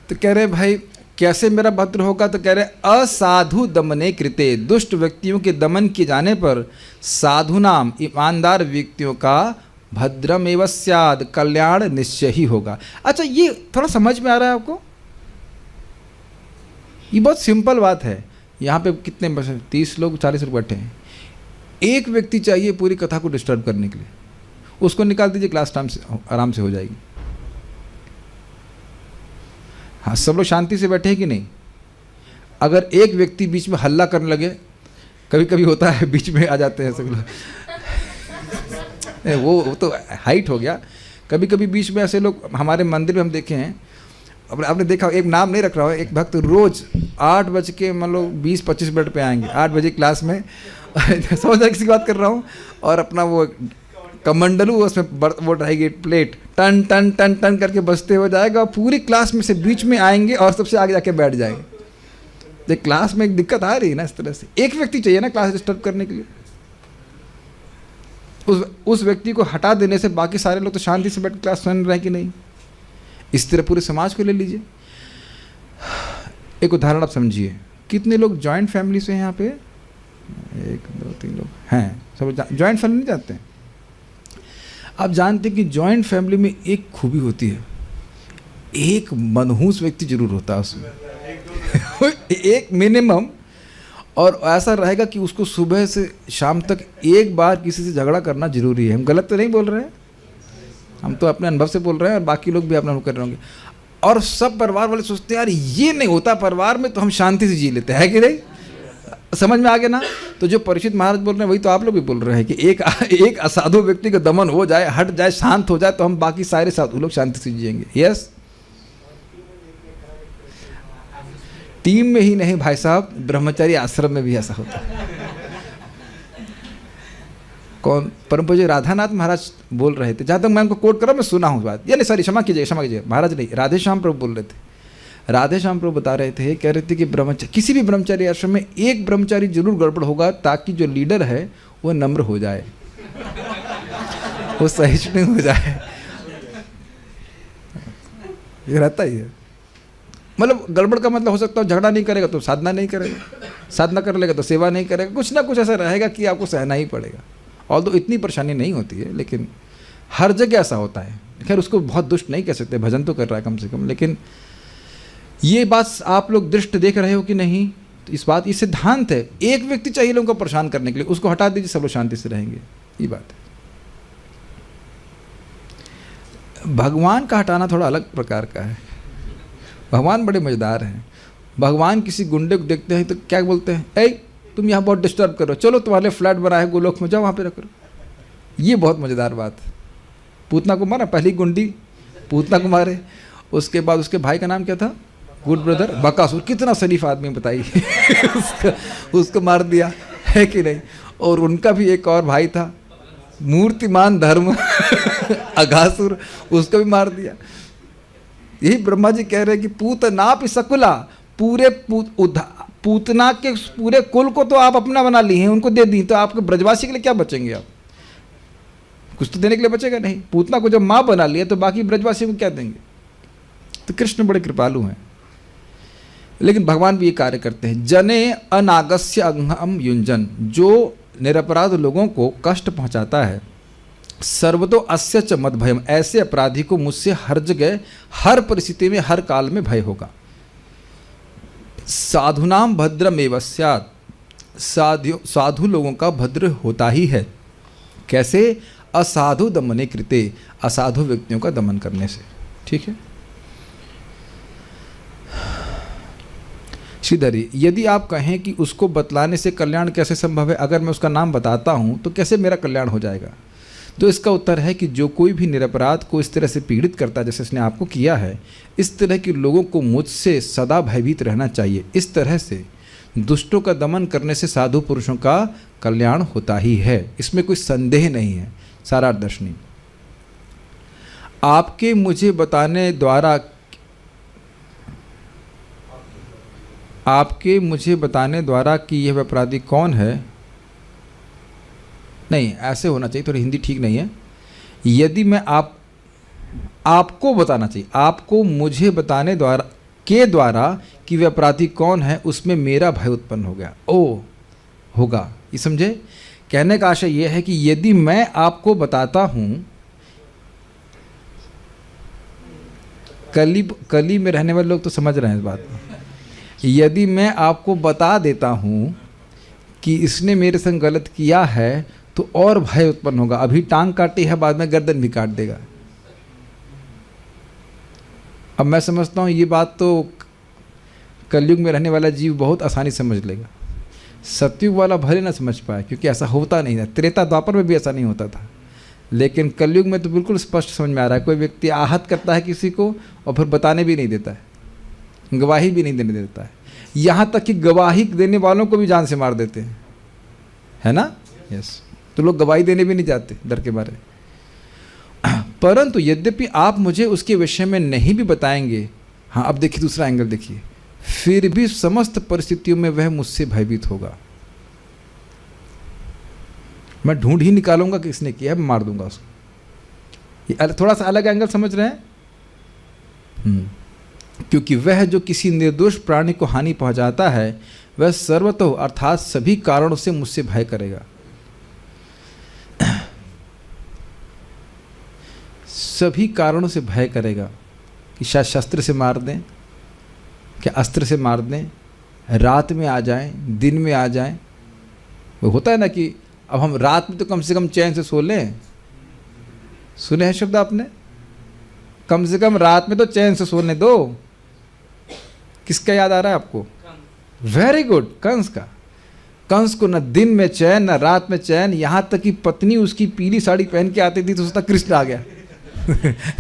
तो कह रहे भाई कैसे मेरा भद्र होगा, तो कह रहे असाधु दमने कृते, दुष्ट व्यक्तियों के दमन किए जाने पर साधु नाम ईमानदार व्यक्तियों का भद्रम एवं स्याद, कल्याण निश्चय ही होगा। अच्छा ये थोड़ा समझ में आ रहा है आपको? ये बहुत सिंपल बात है। यहाँ पे कितने 30 लोग 40 लोग बैठे हैं, एक व्यक्ति चाहिए पूरी कथा को डिस्टर्ब करने के लिए, उसको निकाल दीजिए, क्लास टाइम से आराम से हो जाएगी। हाँ सब लोग शांति से बैठे हैं कि नहीं? अगर एक व्यक्ति बीच में हल्ला करने लगे, कभी कभी होता है बीच में आ जाते हैं सब लोग वो तो हाइट हो गया। कभी कभी बीच में ऐसे लोग हमारे मंदिर में हम देखे हैं, आपने देखा, एक नाम नहीं रख रहा है, एक भक्त रोज 8 बज के मान लो 20-25 मिनट पे आएंगे, 8 बजे क्लास में समझ रहे किसी बात कर रहा हूँ, और अपना वो कमंडलू उसमें वो रहेगी प्लेट, टन टन टन टन करके बजते हो जाएगा, और पूरी क्लास में से बीच में आएंगे और सबसे आगे जाके बैठ जाएंगे। तो क्लास में एक दिक्कत आ रही है ना, इस तरह से एक व्यक्ति चाहिए ना क्लास डिस्टर्ब करने के लिए। उस व्यक्ति को हटा देने से बाकी सारे लोग तो शांति से बैठ क्लास सुन रहे हैं कि नहीं? इस तरह पूरे समाज को ले लीजिए। एक उदाहरण आप समझिए, कितने लोग जॉइंट फैमिली से हैं यहाँ पे? 1 2 3 लोग हैं, सब जॉइंट फैमिली नहीं जाते हैं। आप जानते हैं कि जॉइंट फैमिली में एक खूबी होती है, एक मनहूस व्यक्ति जरूर होता है उसमें एक मिनिमम, और ऐसा रहेगा कि उसको सुबह से शाम तक एक बार किसी से झगड़ा करना जरूरी है। हम गलत तो नहीं बोल रहे हैं, हम तो अपने अनुभव से बोल रहे हैं, और बाकी लोग भी अपना अनुभव कर रहे होंगे। और सब परिवार वाले सोचते हैं यार ये नहीं होता परिवार में, तो हम शांति से जी लेते हैं, है कि नहीं? समझ में आ गया ना? तो जो परीक्षित महाराज बोल रहे हैं वही तो आप लोग भी बोल रहे हैं कि एक असाधु व्यक्ति का दमन हो जाए, हट जाए, शांत हो जाए, तो हम बाकी सारे साधु लोग शांति से जिएंगे। यस, टीम में ही नहीं भाई साहब, ब्रह्मचारी आश्रम में भी ऐसा होता है। कौन? परम पूज्य राधानाथ महाराज बोल रहे थे, जहाँ तक मैं उनको कोट कर रहा हूँ, मैं सुना हूँ बात, यानी सॉरी, क्षमा कीजिए, महाराज नहीं, राधे श्याम प्रभु बोल रहे थे। राधे श्याम प्रभु बता रहे थे, कह रहे थे कि ब्रह्मचारी, किसी भी ब्रह्मचारी आश्रम में एक ब्रह्मचारी जरूर गड़बड़ होगा, ताकि जो लीडर है वो नम्र हो जाए, वो सहिष्णु हो जाए। ये रहता ही है। मतलब गड़बड़ का मतलब हो सकता है झगड़ा नहीं करेगा तो साधना नहीं करेगा, साधना कर लेगा तो सेवा नहीं करेगा, कुछ ना कुछ ऐसा रहेगा कि आपको सहना ही पड़ेगा। और तो इतनी परेशानी नहीं होती है, लेकिन हर जगह ऐसा होता है। खैर उसको बहुत दुष्ट नहीं कह सकते, भजन तो कर रहा है कम से कम। लेकिन ये बात आप लोग दृष्ट देख रहे हो कि नहीं? तो इस बात, ये सिद्धांत है। एक व्यक्ति चाहिए लोगों को परेशान करने के लिए, उसको हटा दीजिए, सब लोग शांति से रहेंगे। ये बात है। भगवान का हटाना थोड़ा अलग प्रकार का है। भगवान बड़े मजेदार हैं। भगवान किसी गुंडे को देखते हैं तो क्या बोलते हैं, ऐ तुम यहाँ बहुत डिस्टर्ब करो, चलो तुम्हारे फ्लैट बना है गोलोक में, जाओ वहाँ पे रखो। ये बहुत मज़ेदार बात है। पूतना को मारा, पहली गुंडी पूतना को मारे, उसके बाद उसके भाई का नाम क्या था, गुड ब्रदर बकासुर, कितना शरीफ आदमी बताइए। उसको मार दिया है कि नहीं। और उनका भी एक और भाई था मूर्तिमान धर्म अघासुर, उसको भी मार दिया। यही ब्रह्मा जी कह रहे हैं कि पूतनापि सकुला, पूरे पूतना के पूरे कुल को तो आप अपना बना ली हैं, उनको दे दी, तो आपके ब्रजवासी के लिए क्या बचेंगे? आप कुछ तो देने के लिए बचेगा नहीं। पूतना को जब माँ बना लिया तो बाकी ब्रजवासी को क्या देंगे? तो कृष्ण बड़े कृपालु हैं। लेकिन भगवान भी ये कार्य करते हैं। जने अनागस्य अंगम युंजन, जो निरपराध लोगों को कष्ट पहुंचाता है, सर्वतो अस्य च मद भयम, ऐसे अपराधी को मुझसे हर जगह, हर परिस्थिति में, हर काल में भय होगा। साधुनाम भद्रमेव स्यात्, साधु लोगों का भद्र होता ही है। कैसे? असाधु दमने कृते, असाधु व्यक्तियों का दमन करने से। ठीक है श्रीधरी, यदि आप कहें कि उसको बतलाने से कल्याण कैसे संभव है, अगर मैं उसका नाम बताता हूं तो कैसे मेरा कल्याण हो जाएगा? तो इसका उत्तर है कि जो कोई भी निरपराध को इस तरह से पीड़ित करता है जैसे इसने आपको किया है, इस तरह के लोगों को मुझसे सदा भयभीत रहना चाहिए। इस तरह से दुष्टों का दमन करने से साधु पुरुषों का कल्याण होता ही है, इसमें कोई संदेह नहीं है। सारार्थ दर्शनी, आपके मुझे बताने द्वारा कि यह अपराधी कौन है, नहीं ऐसे होना चाहिए, थोड़ी हिंदी ठीक नहीं है। यदि मैं आपको बताना चाहिए, आपको मुझे बताने द्वारा कि वह अपराधी कौन है, उसमें मेरा भय उत्पन्न हो गया। ओ होगा, ये समझे? कहने का आशय यह है कि यदि मैं आपको बताता हूं, कली में रहने वाले लोग तो समझ रहे हैं इस बात को, यदि मैं आपको बता देता हूं कि इसने मेरे संग गलत किया है तो और भय उत्पन्न होगा। अभी टांग काटी है, बाद में गर्दन भी काट देगा। अब मैं समझता हूँ ये बात तो कलयुग में रहने वाला जीव बहुत आसानी समझ लेगा, सतयुग वाला भले ना समझ पाए, क्योंकि ऐसा होता नहीं था। त्रेता द्वापर में भी ऐसा नहीं होता था, लेकिन कलयुग में तो बिल्कुल स्पष्ट समझ में आ रहा है। कोई व्यक्ति आहत करता है किसी को और फिर बताने भी नहीं देता है, गवाही भी नहीं देने देता है, यहाँ तक कि गवाही देने वालों को भी जान से मार देते हैं, है ना? यस, तो लोग गवाही देने भी नहीं जाते डर के मारे। परंतु यद्यपि आप मुझे उसके विषय में नहीं भी बताएंगे, हाँ अब देखिए दूसरा एंगल देखिए, फिर भी समस्त परिस्थितियों में वह मुझसे भयभीत होगा। मैं ढूंढ ही निकालूंगा कि इसने किया है, मार दूंगा उसको। ये थोड़ा सा अलग एंगल समझ रहे हैं? क्योंकि वह जो किसी निर्दोष प्राणी को हानि पहुंचाता है, वह सर्वतः अर्थात सभी कारणों से मुझसे भय करेगा। सभी कारणों से भय करेगा कि शायद शस्त्र से मार दें, क्या अस्त्र से मार दें, रात में आ जाएं, दिन में आ जाएं। वो होता है ना कि अब हम रात में तो कम से कम चैन से सो लें। सुने हैं शब्द आपने? कम से कम रात में तो चैन से सोने दो। किसका याद आ रहा है आपको? वेरी गुड, कंस का। कंस को न दिन में चैन न रात में चैन, यहाँ तक कि पत्नी उसकी पीली साड़ी पहन के आती थी तो सोचता कृष्ण आ गया।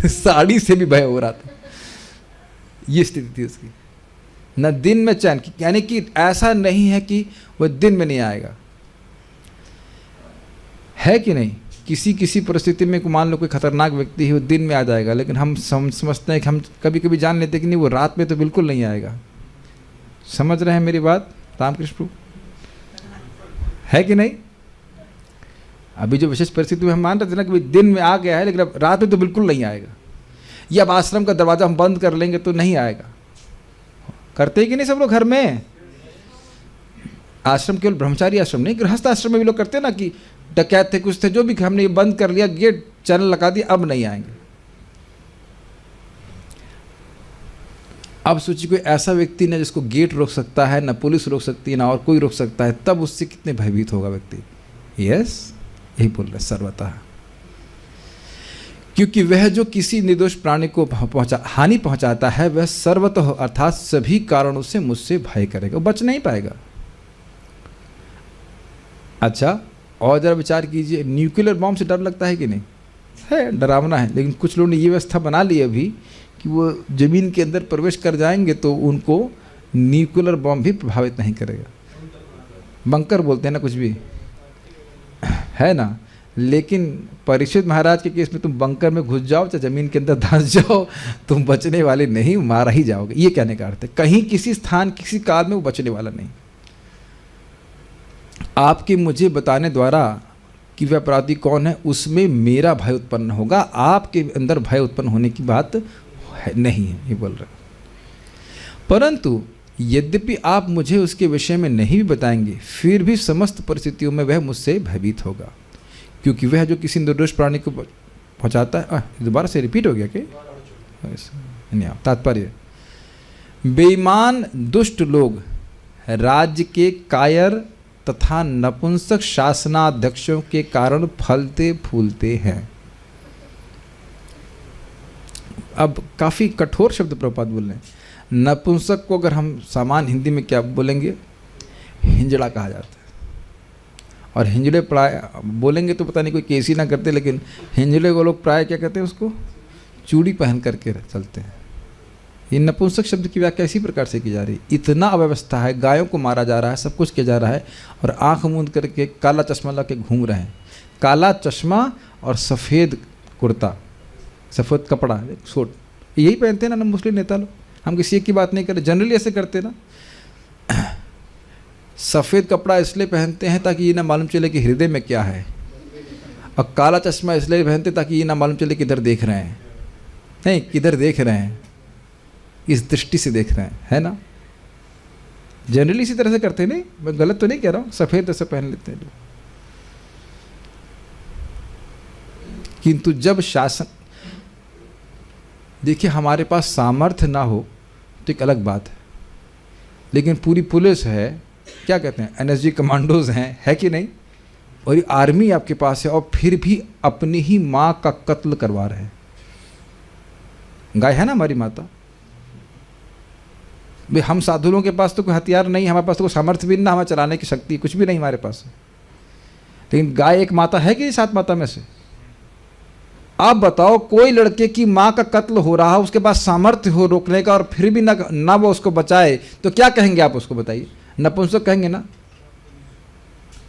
साड़ी से भी भय हो रहा था, ये स्थिति थी उसकी। न दिन में चैन, यानी कि ऐसा नहीं है कि वह दिन में नहीं आएगा, है कि नहीं। किसी परिस्थिति में मान लो कोई खतरनाक व्यक्ति है, वो दिन में आ जाएगा, लेकिन हम समझते हैं कि हम कभी कभी जान लेते हैं कि नहीं, वो रात में तो बिल्कुल नहीं आएगा। समझ रहे हैं मेरी बात रामकृष्ण प्रभु, है कि नहीं। अभी जो विशेष परिस्थिति में हम मान रहे थे ना कि दिन में आ गया है, लेकिन अब रात में तो बिल्कुल नहीं आएगा। या अब आश्रम का दरवाजा हम बंद कर लेंगे तो नहीं आएगा। करते ही कि नहीं सब लोग घर में। आश्रम केवल ब्रह्मचारी आश्रम नहीं, गृहस्थ आश्रम में भी लोग करते हैं ना कि डकैत थे कुछ थे, जो भी हमने ये बंद कर लिया, गेट चैनल लगा दिया, अब नहीं आएंगे। अब सोचिए कोई ऐसा व्यक्ति न जिसको गेट रोक सकता है, न पुलिस रोक सकती है, ना और कोई रोक सकता है, तब उससे कितने भयभीत होगा व्यक्ति। यस, यही बोल रहे सर्वतः, क्योंकि वह जो किसी निर्दोष प्राणी को हानि पहुंचाता है वह सर्वतः अर्थात सभी कारणों से मुझसे भय करेगा, वो बच नहीं पाएगा। अच्छा, और जरा विचार कीजिए, न्यूक्लियर बॉम्ब से डर लगता है कि नहीं? है, डरावना है, लेकिन कुछ लोगों ने ये व्यवस्था बना ली अभी कि वो ज़मीन के अंदर प्रवेश कर जाएंगे तो उनको न्यूक्लियर बॉम्ब भी प्रभावित नहीं करेगा। बंकर बोलते हैं ना कुछ भी, है ना। लेकिन परीक्षित महाराज के केस में तुम बंकर में घुस जाओ चाहे ज़मीन के अंदर धंस जाओ, तुम बचने वाले नहीं, मारा ही जाओगे। ये कहने का अर्थ है, कहीं किसी स्थान किसी काल में वो बचने वाला नहीं। आपके मुझे बताने द्वारा कि वह अपराधी कौन है, उसमें मेरा भय उत्पन्न होगा, आपके अंदर भय उत्पन्न होने की बात नहीं है, ये बोल रहे। परंतु यद्यपि आप मुझे उसके विषय में नहीं भी बताएंगे, फिर भी समस्त परिस्थितियों में वह मुझसे भयभीत होगा, क्योंकि वह जो किसी निर्दोष प्राणी को पहुंचाता है। दोबारा से रिपीट हो गया क्या? तात्पर्य, बेईमान दुष्ट लोग राज्य के कायर तथा नपुंसक शासनाध्यक्षों के कारण फलते फूलते हैं। अब काफ़ी कठोर शब्द प्रभुपाद बोल रहे हैं। नपुंसक को अगर हम सामान्य हिंदी में क्या बोलेंगे, हिंजड़ा कहा जाता है। और हिंजड़े प्राय बोलेंगे तो पता नहीं कोई केस ही ना करते, लेकिन हिंजड़े को लोग प्राय क्या कहते हैं, उसको चूड़ी पहन करके चलते हैं। ये नपुंसक शब्द की व्याख्या इसी प्रकार से की जा रही है। इतना अव्यवस्था है, गायों को मारा जा रहा है, सब कुछ किया जा रहा है, और आंख मूंद करके काला चश्मा ला के घूम रहे हैं। काला चश्मा और सफ़ेद कुर्ता, सफ़ेद कपड़ा, सूट, यही पहनते हैं ना मुस्लिम नेता लोग। हम किसी एक की बात नहीं कर रहे, जनरली ऐसे करते ना। सफ़ेद कपड़ा इसलिए पहनते हैं ताकि ये ना मालूम चले कि हृदय में क्या है, और काला चश्मा इसलिए पहनते ताकि ये ना मालूम चले किधर देख रहे हैं। नहीं, किधर देख रहे हैं, इस दृष्टि से देख रहे हैं, है ना। जनरली इसी तरह से करते नहीं, मैं गलत तो नहीं कह रहा हूँ, सफ़ेद ऐसे पहन लेते हैं लोग। किंतु जब शासन, देखिए हमारे पास सामर्थ्य ना हो तो एक अलग बात है, लेकिन पूरी पुलिस है, क्या कहते हैं, एनएसजी कमांडोज हैं, है कि नहीं, और आर्मी आपके पास है, और फिर भी अपनी ही माँ का कत्ल करवा रहे हैं। गाय है ना हमारी माता। भाई हम साधु लोगों के पास तो कोई हथियार नहीं, हमारे पास तो कोई सामर्थ्य भी ना, हमें चलाने की शक्ति कुछ भी नहीं हमारे पास, लेकिन गाय एक माता है कि 7 माता में से। आप बताओ, कोई लड़के की माँ का कत्ल हो रहा है, उसके पास सामर्थ्य हो रोकने का, और फिर भी ना वो उसको बचाए, तो क्या कहेंगे आप उसको, बताइए? नपुंसक कहेंगे ना।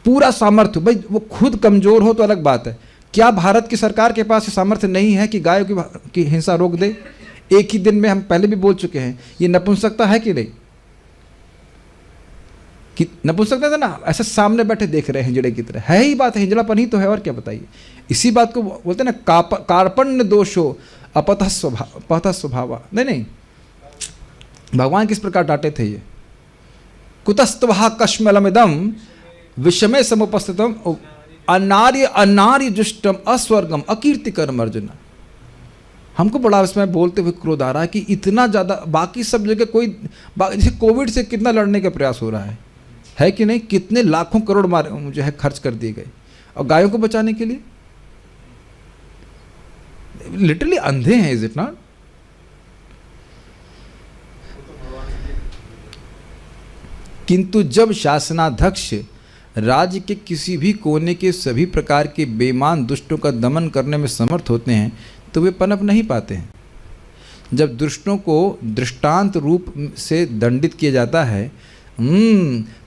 पूरा सामर्थ्य, भाई वो खुद कमजोर हो तो अलग बात है। क्या भारत की सरकार के पास सामर्थ्य नहीं है कि गायों की हिंसा रोक दे? एक ही दिन में, हम पहले भी बोल चुके हैं, ये नपुंसकता है कि नहीं? कि नपुंसकता था ना, ऐसे सामने बैठे देख रहे हैं हिंजड़े की तरह, है ही बात है, हिंजड़ापन ही तो है, और क्या बताइए। इसी बात को बोलते हैं ना, कार्पण्य दोषो अपतः स्वभाव। नहीं, भगवान किस प्रकार डांटे थे ये, कुतस्तवहा कश्मलमिदम विषमे समुपस्थितम अनार्य जुष्टम अस्वर्गम अकीर्तिकरम अर्जुन। हमको बड़ा इसमें बोलते हुए क्रोध आ रहा है कि इतना ज़्यादा, बाकी सब जगह कोई, जैसे कोविड से कितना लड़ने का प्रयास हो रहा है कि नहीं, कितने लाखों करोड़ जो है खर्च कर दिए गए, और गायों को बचाने के लिए लिटरली अंधे हैं, इज इट नॉट? किंतु जब शासनाध्यक्ष राज्य के किसी भी कोने के सभी प्रकार के बेईमान दुष्टों का दमन करने में समर्थ होते हैं तो वे पनप नहीं पाते हैं। जब दुष्टों को दृष्टांत रूप से दंडित किया जाता है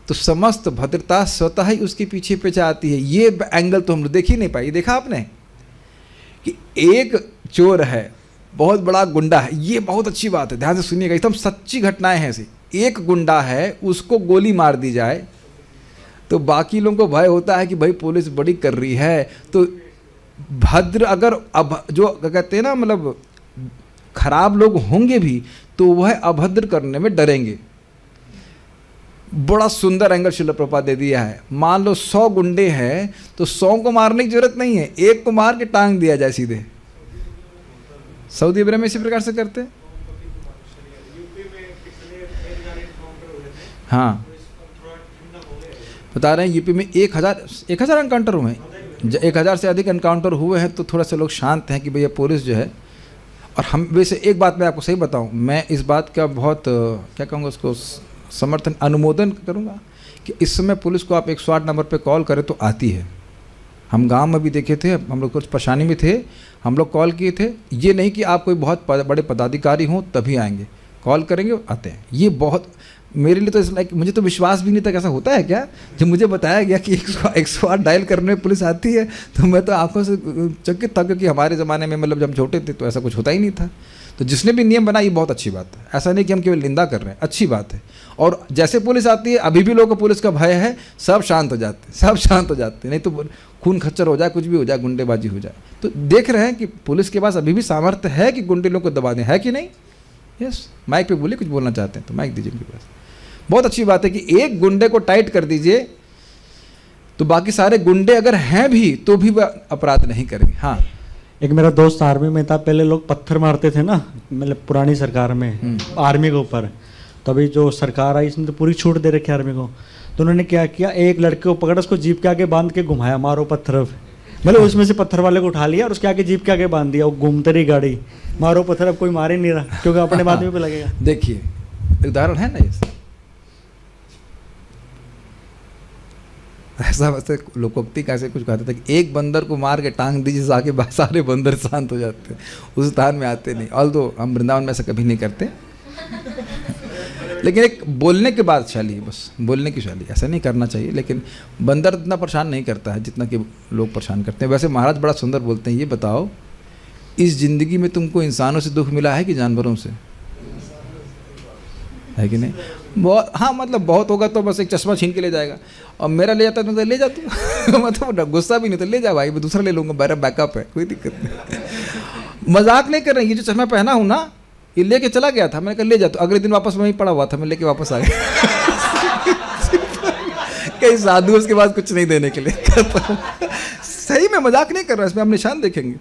तो समस्त भद्रता स्वतः ही उसके पीछे पीछे आती है। ये एंगल तो हम लोग देख ही नहीं पाए। देखा आपने कि एक चोर है, बहुत बड़ा गुंडा है, ये बहुत अच्छी बात है, ध्यान से सुनिएगा, एकदम सच्ची घटनाएं हैं ऐसी। एक गुंडा है, उसको गोली मार दी जाए तो बाकी लोगों को भय होता है कि भाई पुलिस बड़ी कर रही है, तो भद्र अगर अब जो कहते हैं ना, मतलब खराब लोग होंगे भी तो वह अभद्र करने में डरेंगे। बड़ा सुंदर एंगल शिल प्रभुपाद दे दिया है। मान लो 100 गुंडे हैं तो 100 को मारने की जरूरत नहीं है, एक को मार के टांग दिया जाए सीधे। सऊदी अरब में इसी प्रकार से करते हैं। हाँ, बता रहे हैं यूपी में 1000 एनकाउंटर हुए हैं। 1000 से अधिक एनकाउंटर हुए हैं तो थोड़ा सा लोग शांत हैं कि भैया पुलिस जो है। और हम वैसे एक बात मैं आपको सही बताऊं, मैं इस बात का बहुत क्या कहूँगा उसको समर्थन अनुमोदन करूँगा कि इस समय पुलिस को आप 108 नंबर पे कॉल करें तो आती है। हम गांव में भी देखे थे, हम लोग कुछ परेशानी में थे, हम लोग कॉल किए थे। ये नहीं कि आप कोई बहुत बड़े पदाधिकारी हों तभी आएंगे, कॉल करेंगे आते हैं। ये बहुत मेरे लिए तो लाइक मुझे तो विश्वास भी नहीं था कि ऐसा होता है क्या। जब मुझे बताया गया कि 108 डायल करने में पुलिस आती है तो मैं तो आंखों से चकित था, क्योंकि हमारे ज़माने में मतलब जब छोटे थे तो ऐसा कुछ होता ही नहीं था। तो जिसने भी नियम बनाया ये बहुत अच्छी बात है। ऐसा नहीं कि हम केवल निंदा कर रहे हैं, अच्छी बात है। और जैसे पुलिस आती है अभी भी लोगों को पुलिस का भय है, सब शांत हो जाते हैं, सब शांत हो जाते हैं। नहीं तो खून खच्चर हो जाए, कुछ भी हो जाए, गुंडेबाजी हो जाए। तो देख रहे हैं कि पुलिस के पास अभी भी सामर्थ्य है कि गुंडे लोग को दबा दें, है कि नहीं। यस, माइक पे बोले, कुछ बोलना चाहते हैं तो माइक दीजिए उनके पास। बहुत अच्छी बात है कि एक गुंडे को टाइट कर दीजिए तो बाकी सारे गुंडे अगर हैं भी तो भी वह अपराध नहीं करेंगे। हाँ, एक मेरा दोस्त आर्मी में था, पहले लोग पत्थर मारते थे ना, मतलब पुरानी सरकार में आर्मी के ऊपर। तभी जो सरकार आई इसने तो पूरी छूट दे रखी आर्मी को। तो उन्होंने क्या किया, एक लड़के को पकड़ा, उसको जीप के आगे बांध के घुमाया, मारो पत्थर। मतलब उसमें से पत्थर वाले को उठा लिया और उसके आगे जीप के आगे बांध दिया, वो घूमते रही गाड़ी, मारो पत्थर। अब कोई मार ही नहीं रहा क्योंकि अपने आदमी पे लगेगा। देखिए उदाहरण है ना ये। ऐसा वैसे लोकोक्ति कैसे कुछ कहते थे कि एक बंदर को मार के टांग दीजिए तो आगे सारे बंदर शांत हो जाते हैं, उस स्थान में आते नहीं। ऑल्दो हम वृंदावन में ऐसा कभी नहीं करते लेकिन एक बोलने की बात शैली है, बस बोलने की शैली, ऐसा नहीं करना चाहिए। लेकिन बंदर इतना परेशान नहीं करता है जितना कि लोग परेशान करते हैं। वैसे महाराज बड़ा सुंदर बोलते हैं, ये बताओ इस ज़िंदगी में तुमको इंसानों से दुख मिला है कि जानवरों से, है कि नहीं। बहुत, हाँ मतलब बहुत होगा तो बस एक चश्मा छीन के ले जाएगा, और मेरा ले जाता है तो ले जा तू मतलब गुस्सा भी नहीं तो ले जा भाई, मैं दूसरा ले लूँगा, मेरा बैकअप है, कोई दिक्कत नहीं। मजाक नहीं कर रहे, ये जो चश्मा पहना हूँ ना ये लेके चला गया था, मैंने कहा ले जा, तो अगले दिन वापस वहीं पड़ा हुआ था, मैं लेके वापस आ गया कहीं साधु उसके बाद कुछ नहीं देने के लिए सही में मजाक नहीं कर रहा, इसमें हम निशान देखेंगे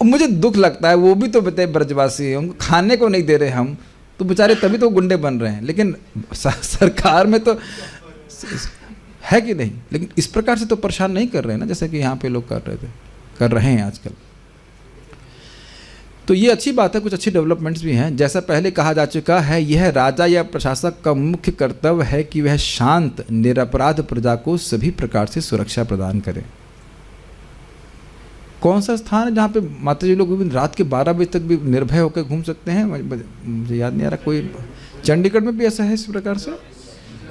मुझे दुख लगता है, वो भी तो बताए ब्रजवासी हैं, उनको खाने को नहीं दे रहे हम, तो बेचारे तभी तो गुंडे बन रहे हैं। लेकिन सरकार में तो है कि नहीं, लेकिन इस प्रकार से तो परेशान नहीं कर रहे हैं ना, जैसे कि यहाँ पे लोग कर रहे हैं आजकल। तो ये अच्छी बात है, कुछ अच्छी डेवलपमेंट्स भी हैं। जैसा पहले कहा जा चुका है, यह राजा या प्रशासक का मुख्य कर्तव्य है कि वह शांत निरपराध प्रजा को सभी प्रकार से सुरक्षा प्रदान करे। कौन सा स्थान है जहाँ पे माता जी लोग रात के 12 बजे तक भी निर्भय होकर घूम सकते हैं? मुझे याद नहीं आ रहा, कोई चंडीगढ़ में भी ऐसा है इस प्रकार से,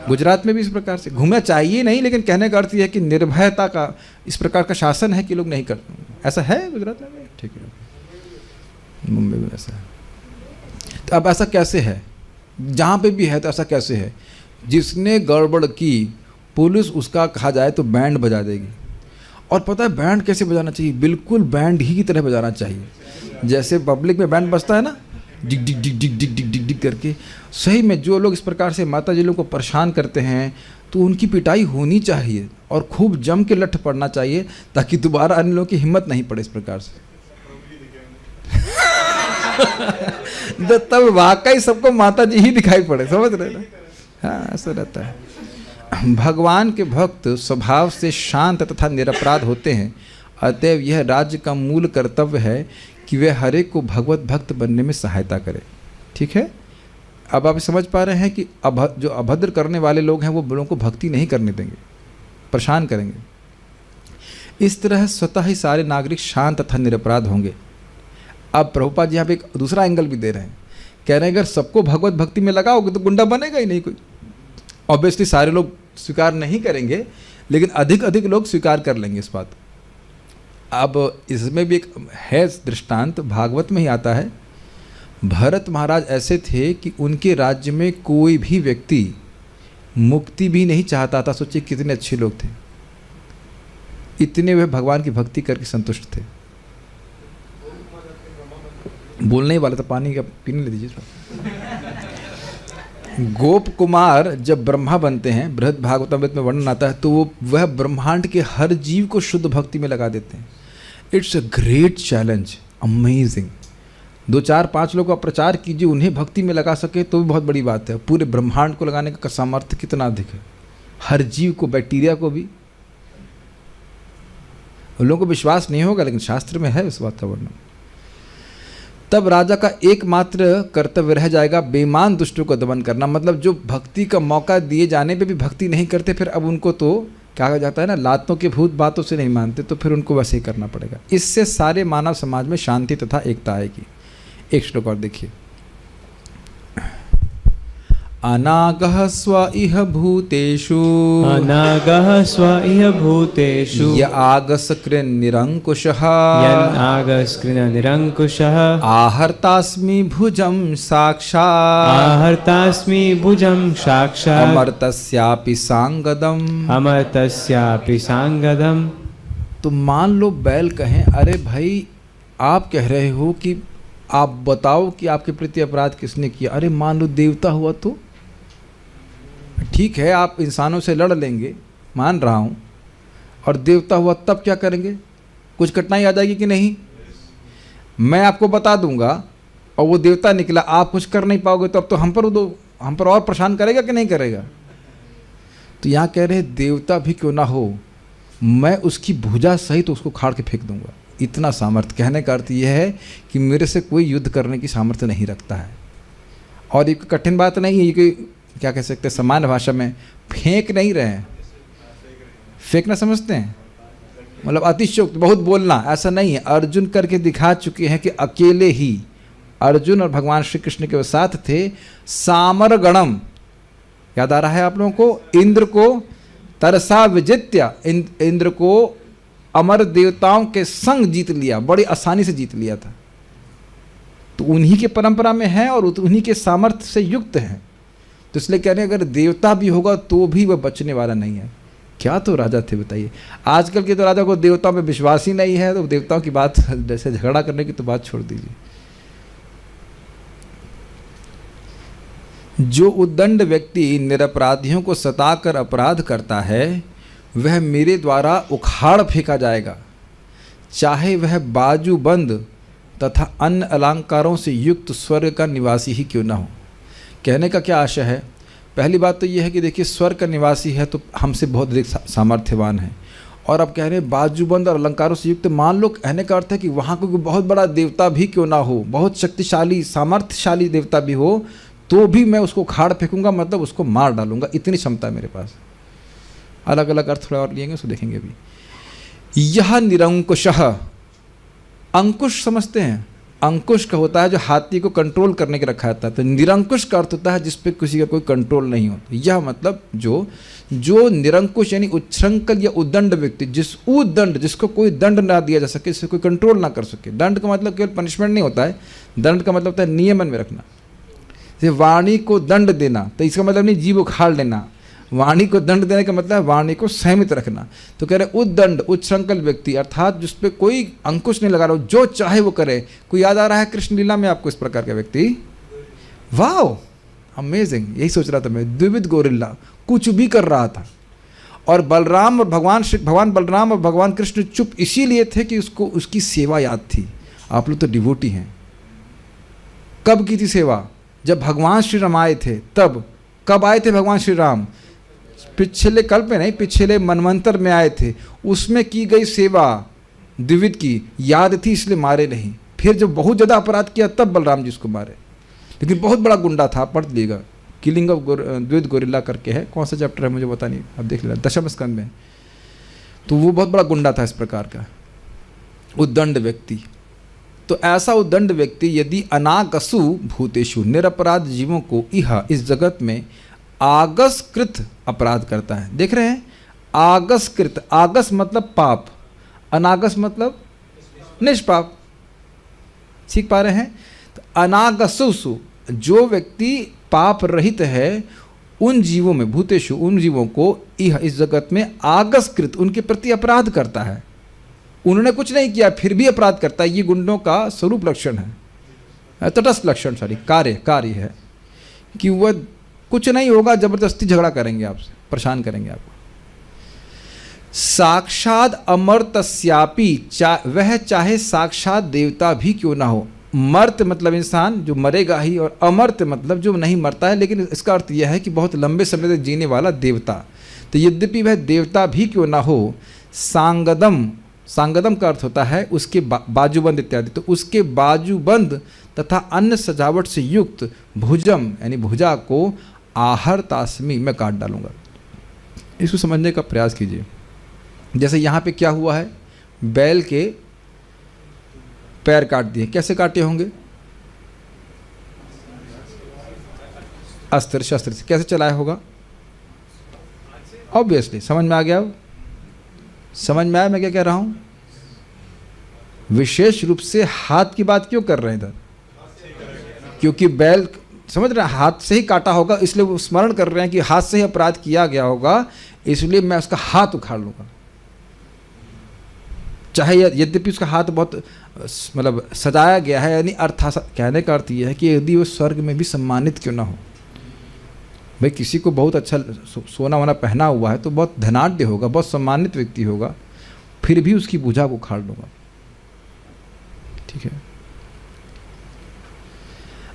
गुजरात में भी इस प्रकार से। घूमना चाहिए नहीं, लेकिन कहने का अर्थ यह है कि निर्भयता का इस प्रकार का शासन है कि लोग नहीं करते। ऐसा है गुजरात में भी, ठीक है, मुंबई में ऐसा है। तो अब ऐसा कैसे है, जहाँ पे भी है तो ऐसा कैसे है? जिसने गड़बड़ की पुलिस उसका कहा जाए तो बैंड बजा देगी। और पता है बैंड कैसे बजाना चाहिए? बिल्कुल बैंड ही की तरह बजाना चाहिए, जैसे पब्लिक में बैंड बजता है ना, डिग डिग डिग डिग डिग डिग डिग डिग करके। सही में जो लोग इस प्रकार से माता जी लोग को परेशान करते हैं तो उनकी पिटाई होनी चाहिए और खूब जम के लठ पड़ना चाहिए, ताकि दोबारा अन्य लोगों की हिम्मत नहीं पड़े इस प्रकार से तब वाकई सबको माता जी ही दिखाई पड़े, समझ रहे ना। हाँ, ऐसा रहता है। भगवान के भक्त स्वभाव से शांत तथा निरपराध होते हैं, अतएव यह राज्य का मूल कर्तव्य है कि वे हर एक को भगवत भक्त बनने में सहायता करे। ठीक है, अब आप समझ पा रहे हैं कि जो अभद्र करने वाले लोग हैं वो लोगों को भक्ति नहीं करने देंगे, परेशान करेंगे। इस तरह स्वतः ही सारे नागरिक शांत तथा निरपराध होंगे। अब प्रभुपाद जी यहाँ पे एक दूसरा एंगल भी दे रहे हैं, कह रहे हैं अगर सबको भगवत भक्ति में लगाओगे तो गुंडा बनेगा ही नहीं कोई। ऑब्वियसली सारे लोग स्वीकार नहीं करेंगे, लेकिन अधिक अधिक लोग स्वीकार कर लेंगे इस बात। अब इसमें भी एक है दृष्टांत, भागवत में ही आता है। भरत महाराज ऐसे थे कि उनके राज्य में कोई भी व्यक्ति मुक्ति भी नहीं चाहता था। सोचिए कितने अच्छे लोग थे, इतने वे भगवान की भक्ति करके संतुष्ट थे। बोलने ही वाला था, पानी का पीने ले दीजिए। गोप कुमार जब ब्रह्मा बनते हैं, बृहद भागवतामृत में वर्णन आता है, तो वह ब्रह्मांड के हर जीव को शुद्ध भक्ति में लगा देते हैं। It's a great challenge, amazing. 2 4 5 लोगों का प्रचार कीजिए, उन्हें भक्ति में लगा सके तो भी बहुत बड़ी बात है। पूरे ब्रह्मांड को लगाने का सामर्थ्य कितना अधिक है, हर जीव को, बैक्टीरिया को भी। उन लोगों को विश्वास नहीं होगा, लेकिन शास्त्र में है उस बात का वर्णन। तब राजा का एकमात्र कर्तव्य रह जाएगा बेईमान दुष्टों को दमन करना। मतलब जो भक्ति का मौका दिए जाने पे भी भक्ति नहीं करते, फिर अब उनको तो क्या कहा जाता है ना, लातों के भूत बातों से नहीं मानते, तो फिर उनको वैसे ही करना पड़ेगा। इससे सारे मानव समाज में शांति तथा एकता आएगी। एक श्लोक और देखिए। अनागः स्व इह भूतेषु, अनागः स्व इह भूतेषु, य आगसकृन् निरङ्कुशः, यन् आगस्कृन् निरङ्कुशः, आहर्तास्मि भुजं साक्षात्, आहर्तास्मि भुजं साक्षात्, अमर्तस्यापि सांगदम्, अमर्तस्यापि सांगदम्। तो मान लो बैल कहें, अरे भाई आप कह रहे हो कि आप बताओ कि आपके प्रति अपराध किसने किया। अरे मान लो देवता हुआ तो ठीक है, आप इंसानों से लड़ लेंगे, मान रहा हूँ, और देवता हुआ तब क्या करेंगे? कुछ कठिनाई आ जाएगी कि नहीं? मैं आपको बता दूंगा और वो देवता निकला, आप कुछ कर नहीं पाओगे, तो अब तो हम पर और परेशान करेगा कि नहीं करेगा? तो यहाँ कह रहे देवता भी क्यों ना हो, मैं उसकी भुजा सहित उसको खाड़ के फेंक दूंगा। इतना सामर्थ्य, कहने का अर्थ यह है कि मेरे से कोई युद्ध करने की सामर्थ्य नहीं रखता है। और ये कठिन बात नहीं है, ये कोई क्या कह सकते हैं, सामान्य भाषा में फेंक नहीं रहे हैं। फेंकना समझते हैं, मतलब अतिशयोक्त, बहुत बोलना, ऐसा नहीं है। अर्जुन करके दिखा चुके हैं कि अकेले ही अर्जुन और भगवान श्री कृष्ण के साथ थे। सामर गणम, याद आ रहा है आप लोगों को? इंद्र को तरसा विजित्य, इंद्र को अमर देवताओं के संग जीत लिया, बड़ी आसानी से जीत लिया था। तो उन्हीं के परंपरा में है और उन्हीं के सामर्थ्य से युक्त है। तो इसलिए कह रहे हैं अगर देवता भी होगा तो भी वह बचने वाला नहीं है। क्या तो राजा थे बताइए। आजकल के तो राजा को देवताओं पे विश्वास ही नहीं है, तो देवताओं की बात, जैसे झगड़ा करने की तो बात छोड़ दीजिए। जो उद्दंड व्यक्ति निरपराधियों को सताकर अपराध करता है वह मेरे द्वारा उखाड़ फेंका जाएगा, चाहे वह बाजूबंद तथा अन्य अलंकारों से युक्त स्वर्ग का निवासी ही क्यों ना हो। कहने का क्या आशय है? पहली बात तो यह है कि देखिए स्वर्ग का निवासी है तो हमसे बहुत अधिक सामर्थ्यवान है, और अब कह रहे हैं बाजूबंद और अलंकारों से युक्त। मान लो कहने का अर्थ है कि वहाँ कोई बहुत बड़ा देवता भी क्यों ना हो, बहुत शक्तिशाली सामर्थ्यशाली देवता भी हो, तो भी मैं उसको उखाड़ फेंकूंगा, मतलब उसको मार डालूंगा, इतनी क्षमता है मेरे पास। अलग अलग अर्थ थोड़ा और लिएंगे, उसको देखेंगे अभी। यह निरंकुशः, अंकुश समझते हैं? अंकुश का होता है जो हाथी को कंट्रोल करने के रखा जाता है, तो निरंकुश का अर्थ होता है जिस पे किसी का कोई कंट्रोल नहीं हो। यह मतलब जो निरंकुश यानी उच्छृंखल या उद्दंड व्यक्ति, जिसको कोई दंड ना दिया जा सके, जिससे कोई कंट्रोल ना कर सके। दंड का मतलब केवल पनिशमेंट नहीं होता है, दंड का मतलब होता है नियमन में रखना। जैसे वाणी को दंड देना, तो इसका मतलब नहीं जीभ उखाड़ लेना, वाणी को दंड देने का मतलब है वाणी को संयमित रखना। तो कह रहे उद्दंड, उच्छृंखल व्यक्ति, अर्थात जिस पे कोई अंकुश नहीं लगा रहा, जो चाहे वो करे। कोई याद आ रहा है कृष्ण लीला में आपको इस प्रकार का व्यक्ति? वाह, अमेजिंग, यही सोच रहा था मैं। द्विविध गोरिल्ला कुछ भी कर रहा था, और बलराम और भगवान बलराम और भगवान कृष्ण चुप इसीलिए थे कि उसको उसकी सेवा याद थी। आप लोग तो डिवोटी हैं। कब की थी सेवा? जब भगवान श्री राम आए थे तब। कब आए थे भगवान श्री राम? पिछले कल्प में नहीं, पिछले मनवंतर में आए थे, उसमें की गई सेवा द्विविध की याद थी, इसलिए मारे नहीं। फिर जब बहुत ज़्यादा अपराध किया तब बलराम जी उसको मारे। लेकिन बहुत बड़ा गुंडा था, पढ़ लीजिएगा, किलिंग ऑफ द्विध गोरिल्ला करके है, कौन सा चैप्टर है मुझे पता नहीं, अब देख लेना, दशम स्कंद में। तो वो बहुत बड़ा गुंडा था इस प्रकार का, उद्दंड व्यक्ति। तो ऐसा उद्दंड व्यक्ति यदि अनागसु भूतेषु, निरपराध जीवों को इह, इस जगत में आगसकृत अपराध करता है। देख रहे हैं, आगसकृत, आगस मतलब पाप, अनागस मतलब निष्पाप, सीख पा रहे हैं। तो अनागसुसु, जो व्यक्ति पाप रहित है, उन जीवों में, भूतेषु, उन जीवों को यह, इस जगत में आगसकृत, उनके प्रति अपराध करता है। उन्होंने कुछ नहीं किया फिर भी अपराध करता है। ये गुंडों का स्वरूप लक्षण है, तटस्थ लक्षण, सॉरी कार्य है कि वह कुछ नहीं होगा, जबरदस्ती झगड़ा करेंगे आपसे, परेशान करेंगे आपको। साक्षात अमर्त्यापि, वह चाहे साक्षात देवता भी क्यों ना हो। मर्त मतलब इंसान जो मरेगा ही, और अमर्त मतलब जो नहीं मरता है, लेकिन इसका अर्थ यह है कि बहुत लंबे समय तक जीने वाला देवता। तो यद्यपि वह देवता भी क्यों ना हो, सांगदम, सांगदम का अर्थ होता है उसके बाजूबंद इत्यादि, तो उसके बाजूबंद तथा अन्य सजावट से युक्त भुजम यानी भुजा को आहर तास्मी, मैं काट डालूंगा। इसको समझने का प्रयास कीजिए। जैसे यहाँ पे क्या हुआ है, बैल के पैर काट दिए, कैसे काटे होंगे, अस्त्र शस्त्र से। कैसे चलाया होगा, ऑब्वियसली। समझ में आ गया, समझ में आया मैं क्या कह रहा हूँ। विशेष रूप से हाथ की बात क्यों कर रहे हैं इधर, क्योंकि बैल, समझ रहे हैं, हाथ से ही काटा होगा, इसलिए वो स्मरण कर रहे हैं कि हाथ से ही अपराध किया गया होगा, इसलिए मैं उसका हाथ उखाड़ लूंगा। चाहे यद्यपि उसका हाथ बहुत मतलब सजाया गया है, यानी कहने का अर्थ यह है कि यदि वो स्वर्ग में भी सम्मानित क्यों ना हो। भाई किसी को बहुत अच्छा सोना वोना पहना हुआ है तो बहुत धनाढ्य होगा, बहुत सम्मानित व्यक्ति होगा, फिर भी उसकी भुजा को उखाड़ लूंगा, ठीक है।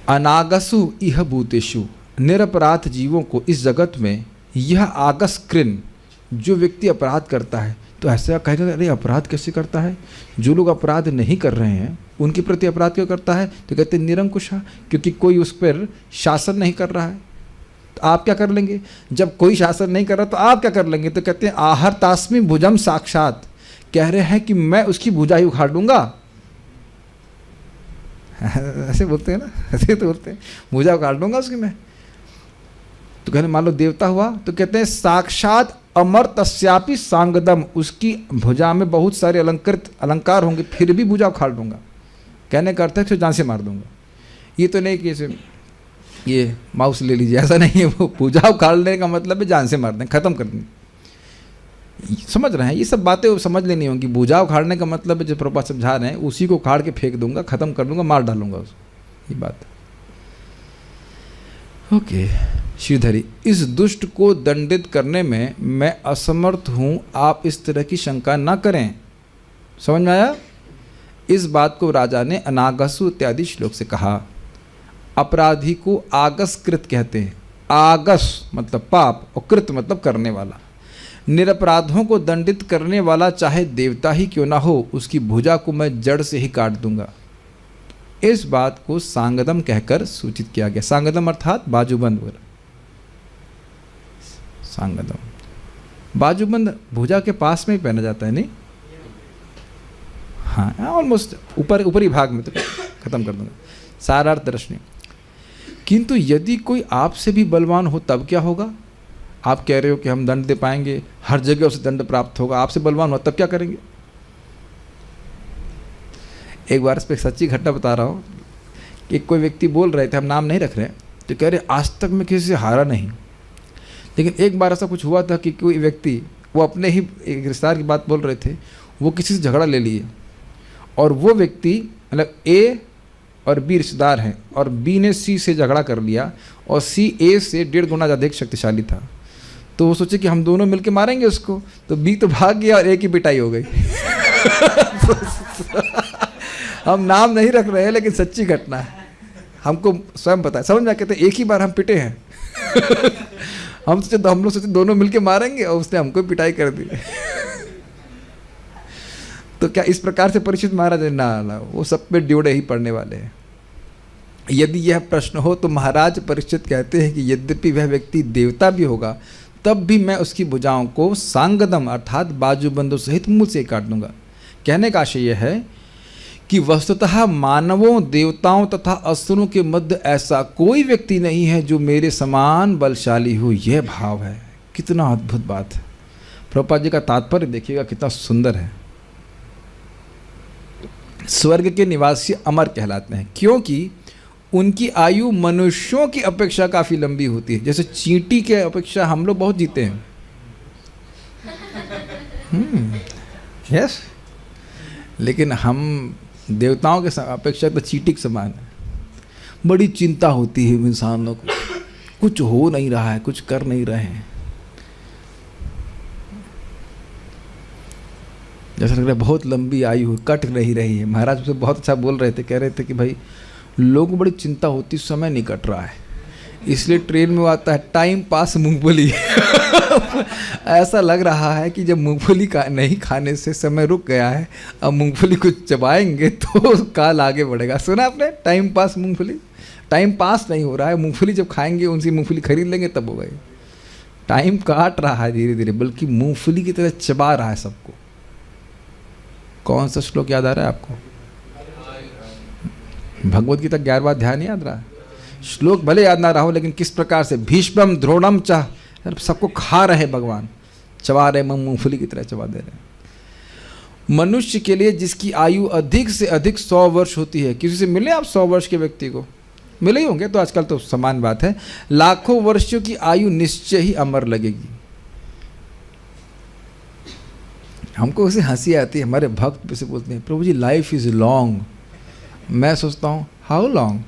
अनागसु इह भूतेषु, निरपराध जीवों को इस जगत में यह आगस कृन, जो व्यक्ति अपराध करता है, तो ऐसा कहेगा अरे अपराध कैसे करता है, जो लोग अपराध नहीं कर रहे हैं उनके प्रति अपराध क्यों करता है, तो कहते हैं निरंकुशा, क्योंकि कोई उस पर शासन नहीं कर रहा है। तो आप क्या कर लेंगे, जब कोई शासन नहीं कर रहा तो आप क्या कर लेंगे, तो कहते हैं आहर तास्मी भुजम साक्षात, कह रहे हैं कि मैं उसकी भुजा ही उखाड़ लूंगा। ऐसे बोलते हैं ना, ऐसे तो बोलते हैं, भुजा उखाड़ लूंगा उसकी मैं। तो कहने मान लो देवता हुआ, तो कहते हैं साक्षात अमर्त्यापि सांगदम, उसकी भुजा में बहुत सारे अलंकार होंगे, फिर भी भुजा उखाड़ दूंगा। कहने का अर्थ है कि जान से मार दूंगा। ये तो नहीं कि ये माउस ले लीजिए, ऐसा नहीं है। वो भुजा उखाड़ने का मतलब है जान से मार दें, खत्म कर दें। समझ रहे हैं, ये सब बातें समझ लेनी होंगी। भुजा उखाड़ने का मतलब है जो प्रभुपाद समझा रहे हैं, उसी को उखाड़ के फेंक दूंगा, खत्म कर दूंगा, मार डालूंगा उसको, ये बात। ओके श्रीधरी, इस दुष्ट को दंडित करने में मैं असमर्थ हूं, आप इस तरह की शंका ना करें। समझ में आया। इस बात को राजा ने अनागसु इत्यादि श्लोक से कहा। अपराधी को आगसकृत कहते हैं। आगस मतलब पाप और कृत मतलब करने वाला। निरपराधों को दंडित करने वाला चाहे देवता ही क्यों ना हो, उसकी भुजा को मैं जड़ से ही काट दूंगा। इस बात को सांगदम कहकर सूचित किया गया। सांगदम अर्थात बाजूबंद वगैरह। सांगदम बाजूबंद भुजा के पास में ही पहना जाता है, नहीं? हाँ, ऑलमोस्ट ऊपरी भाग में, तो खत्म कर दूंगा, सारा अर्थ दर्शनीय। किंतु यदि कोई आपसे भी बलवान हो तब क्या होगा? आप कह रहे हो कि हम दंड दे पाएंगे, हर जगह उसे दंड प्राप्त होगा, आपसे बलवान हो तब क्या करेंगे? एक बार इस पर सच्ची घटना बता रहा हूँ कि कोई व्यक्ति बोल रहे थे, हम नाम नहीं रख रहे हैं, तो कह रहे आज तक मैं किसी से हारा नहीं। लेकिन एक बार ऐसा कुछ हुआ था कि कोई व्यक्ति, वो अपने ही एक रिश्तेदार की बात बोल रहे थे, वो किसी से झगड़ा ले लिए, और वो व्यक्ति मतलब ए और बी रिश्तेदार हैं, और बी ने सी से झगड़ा कर लिया, और सी ए से 1.5 गुना ज़्यादा शक्तिशाली था। तो वो सोचे कि हम दोनों मिलके मारेंगे उसको, तो बी तो भाग गया और ए की पिटाई हो गई। हम नाम नहीं रख रहे हैं, लेकिन सच्ची घटना है, हमको स्वयं पता है। समझ में कहते एक ही बार हम पिटे हैं। हम लोग सोचे दोनों मिलके मारेंगे, और उसने हमको पिटाई कर दी। तो क्या इस प्रकार से परीक्षित महाराज ना, वो सब पे ड्योड़े ही पड़ने वाले हैं। यदि यह प्रश्न हो तो महाराज परीक्षित कहते हैं कि यद्यपि वह व्यक्ति देवता भी होगा तब भी मैं उसकी भुजाओं को सांगदम अर्थात बाजूबंदों सहित मुँह से काट दूंगा। कहने का आशय यह है कि वस्तुतः मानवों, देवताओं तथा असुरों के मध्य ऐसा कोई व्यक्ति नहीं है जो मेरे समान बलशाली हो। यह भाव है। कितना अद्भुत बात है। प्रभुपाद जी का तात्पर्य देखिएगा कितना सुंदर है। स्वर्ग के निवासी अमर कहलाते हैं क्योंकि उनकी आयु मनुष्यों की अपेक्षा काफ़ी लंबी होती है। जैसे चींटी के अपेक्षा हम लोग बहुत जीते हैं। यस, लेकिन हम देवताओं के अपेक्षा तो चींटी के समान है। बड़ी चिंता होती है इंसानों को, कुछ हो नहीं रहा है, कुछ कर नहीं रहे हैं, जैसा लग रहा है बहुत लंबी आयु कट नहीं रही है। महाराज उसे बहुत अच्छा बोल रहे थे, कह रहे थे कि भाई लोगों को बड़ी चिंता होती, समय नहीं कट रहा है, इसलिए ट्रेन में वो आता है टाइम पास मूंगफली। ऐसा लग रहा है कि जब मूंगफली नहीं खाने से समय रुक गया है, अब मूंगफली को चबाएंगे तो काल आगे बढ़ेगा। सुना आपने, टाइम पास मूंगफली? टाइम पास नहीं हो रहा है, मूंगफली जब खाएंगे उनसी मूंगफली खरीद लेंगे तब होगा। टाइम काट रहा है धीरे धीरे, बल्कि मूंगफली की तरह चबा रहा है सबको। कौन सा श्लोक याद आ रहा है आपको? भगवद गीता 11वां अध्याय याद रहा है? श्लोक भले याद ना रहा हो, लेकिन किस प्रकार से भीष्मम द्रोणम चाह सबको खा रहे भगवान, चबा रहे, मूंगफली की तरह चबा दे रहे। मनुष्य के लिए जिसकी आयु अधिक से अधिक 100 वर्ष होती है, किसी से मिले आप 100 वर्ष के व्यक्ति को? मिले ही होंगे, तो आजकल तो समान बात है। लाखों वर्षों की आयु निश्चय ही अमर लगेगी। हमको उसे हंसी आती है, हमारे भक्त से बोलते हैं प्रभु जी लाइफ इज लॉन्ग। मैं सोचता हूँ हाउ लॉन्ग?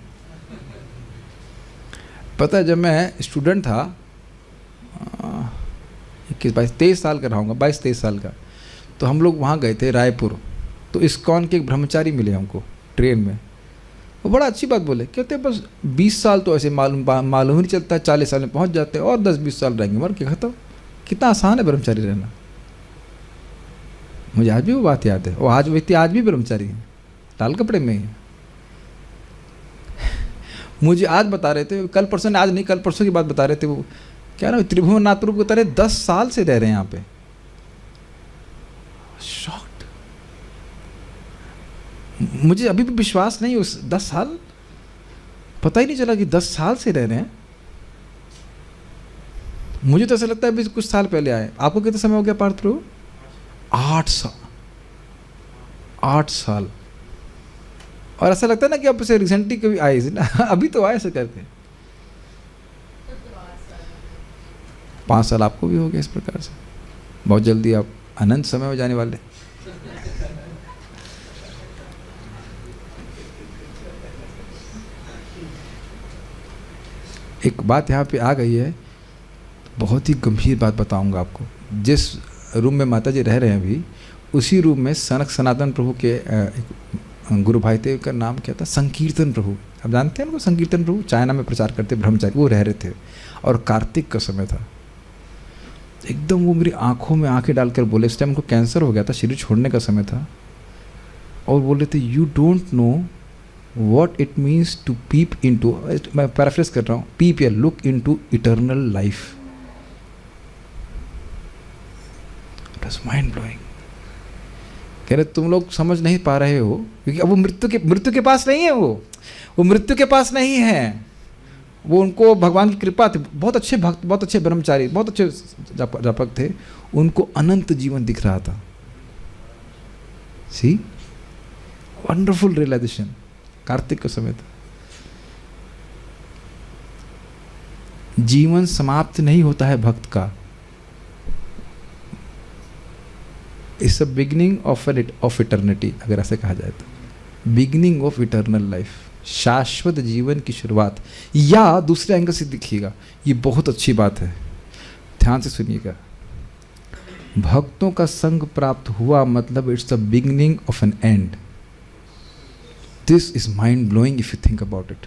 पता है, जब मैं स्टूडेंट था 23 साल का रहूँगा, 22-23 साल का, तो हम लोग वहाँ गए थे रायपुर। तो इस्कॉन के एक ब्रह्मचारी मिले हमको ट्रेन में। वो बड़ा अच्छी बात बोले, कहते बस 20 साल तो ऐसे मालूम ही नहीं चलता है, 40 साल में पहुँच जाते हैं और 10-20 साल रहेंगे मर के खत्म। कितना आसान है ब्रह्मचारी रहना। मुझे आज भी वो बात याद है। वो आज व्यक्ति आज भी ब्रह्मचारी है, लाल कपड़े में है। मुझे आज बता रहे थे, कल परसों ने, आज नहीं कल परसों की बात बता रहे थे, वो क्या ना त्रिभुवननाथ प्रभु को तरह 10 साल से रह रहे हैं यहाँ पे। शॉक्ड। मुझे अभी भी विश्वास नहीं, उस 10 साल पता ही नहीं चला कि 10 साल से रह रहे हैं। मुझे तो ऐसा लगता है अभी कुछ साल पहले आए। आपको कितना समय हो गया पार्थ प्रभु? 8 साल। 8 साल। और ऐसा लगता है ना कि अब से रिसेंटली कभी आए ना, अभी तो आए ऐसे करके। 5 साल आपको भी हो गया इस प्रकार से। बहुत जल्दी आप अनंत समय में जाने वाले। एक बात यहाँ पे आ गई है, बहुत ही गंभीर बात बताऊंगा आपको। जिस रूम में माता जी रह रहे हैं अभी, उसी रूम में सनातन प्रभु के एक गुरु भाई थे, उनका नाम क्या था? संकीर्तन प्रभु। आप जानते हैं उनको? संकीर्तन प्रभु चाइना में प्रचार करते ब्रह्मचारी, वो रह रहे थे। और कार्तिक का समय था। एकदम वो मेरी आंखों में आंखें डालकर बोले, इस टाइम उनको कैंसर हो गया था, शरीर छोड़ने का समय था, और बोले थे you don't know what it means to peep into, मैं पैराफ्रेज कर रहा हूँ, पीप या look into eternal life. It was mind blowing. कह रहे तुम लोग समझ नहीं पा रहे हो, क्योंकि अब वो मृत्यु के पास नहीं है। वो मृत्यु के पास नहीं है। वो उनको भगवान की कृपा थी, बहुत अच्छे भक्त, बहुत अच्छे ब्रह्मचारी, बहुत अच्छे जापक थे, उनको अनंत जीवन दिख रहा था। सी वंडरफुल रियलाइजेशन। कार्तिक का समय था। जीवन समाप्त नहीं होता है भक्त का। It's a beginning of eternity, अगर ऐसे कहा जाए तो बिगिनिंग ऑफ इटर्नल लाइफ, शाश्वत जीवन की शुरुआत। या दूसरे एंगल से देखिएगा, ये बहुत अच्छी बात है, ध्यान से सुनिएगा। भक्तों का संग प्राप्त हुआ मतलब it's the beginning of an end. This is mind blowing if you think about it.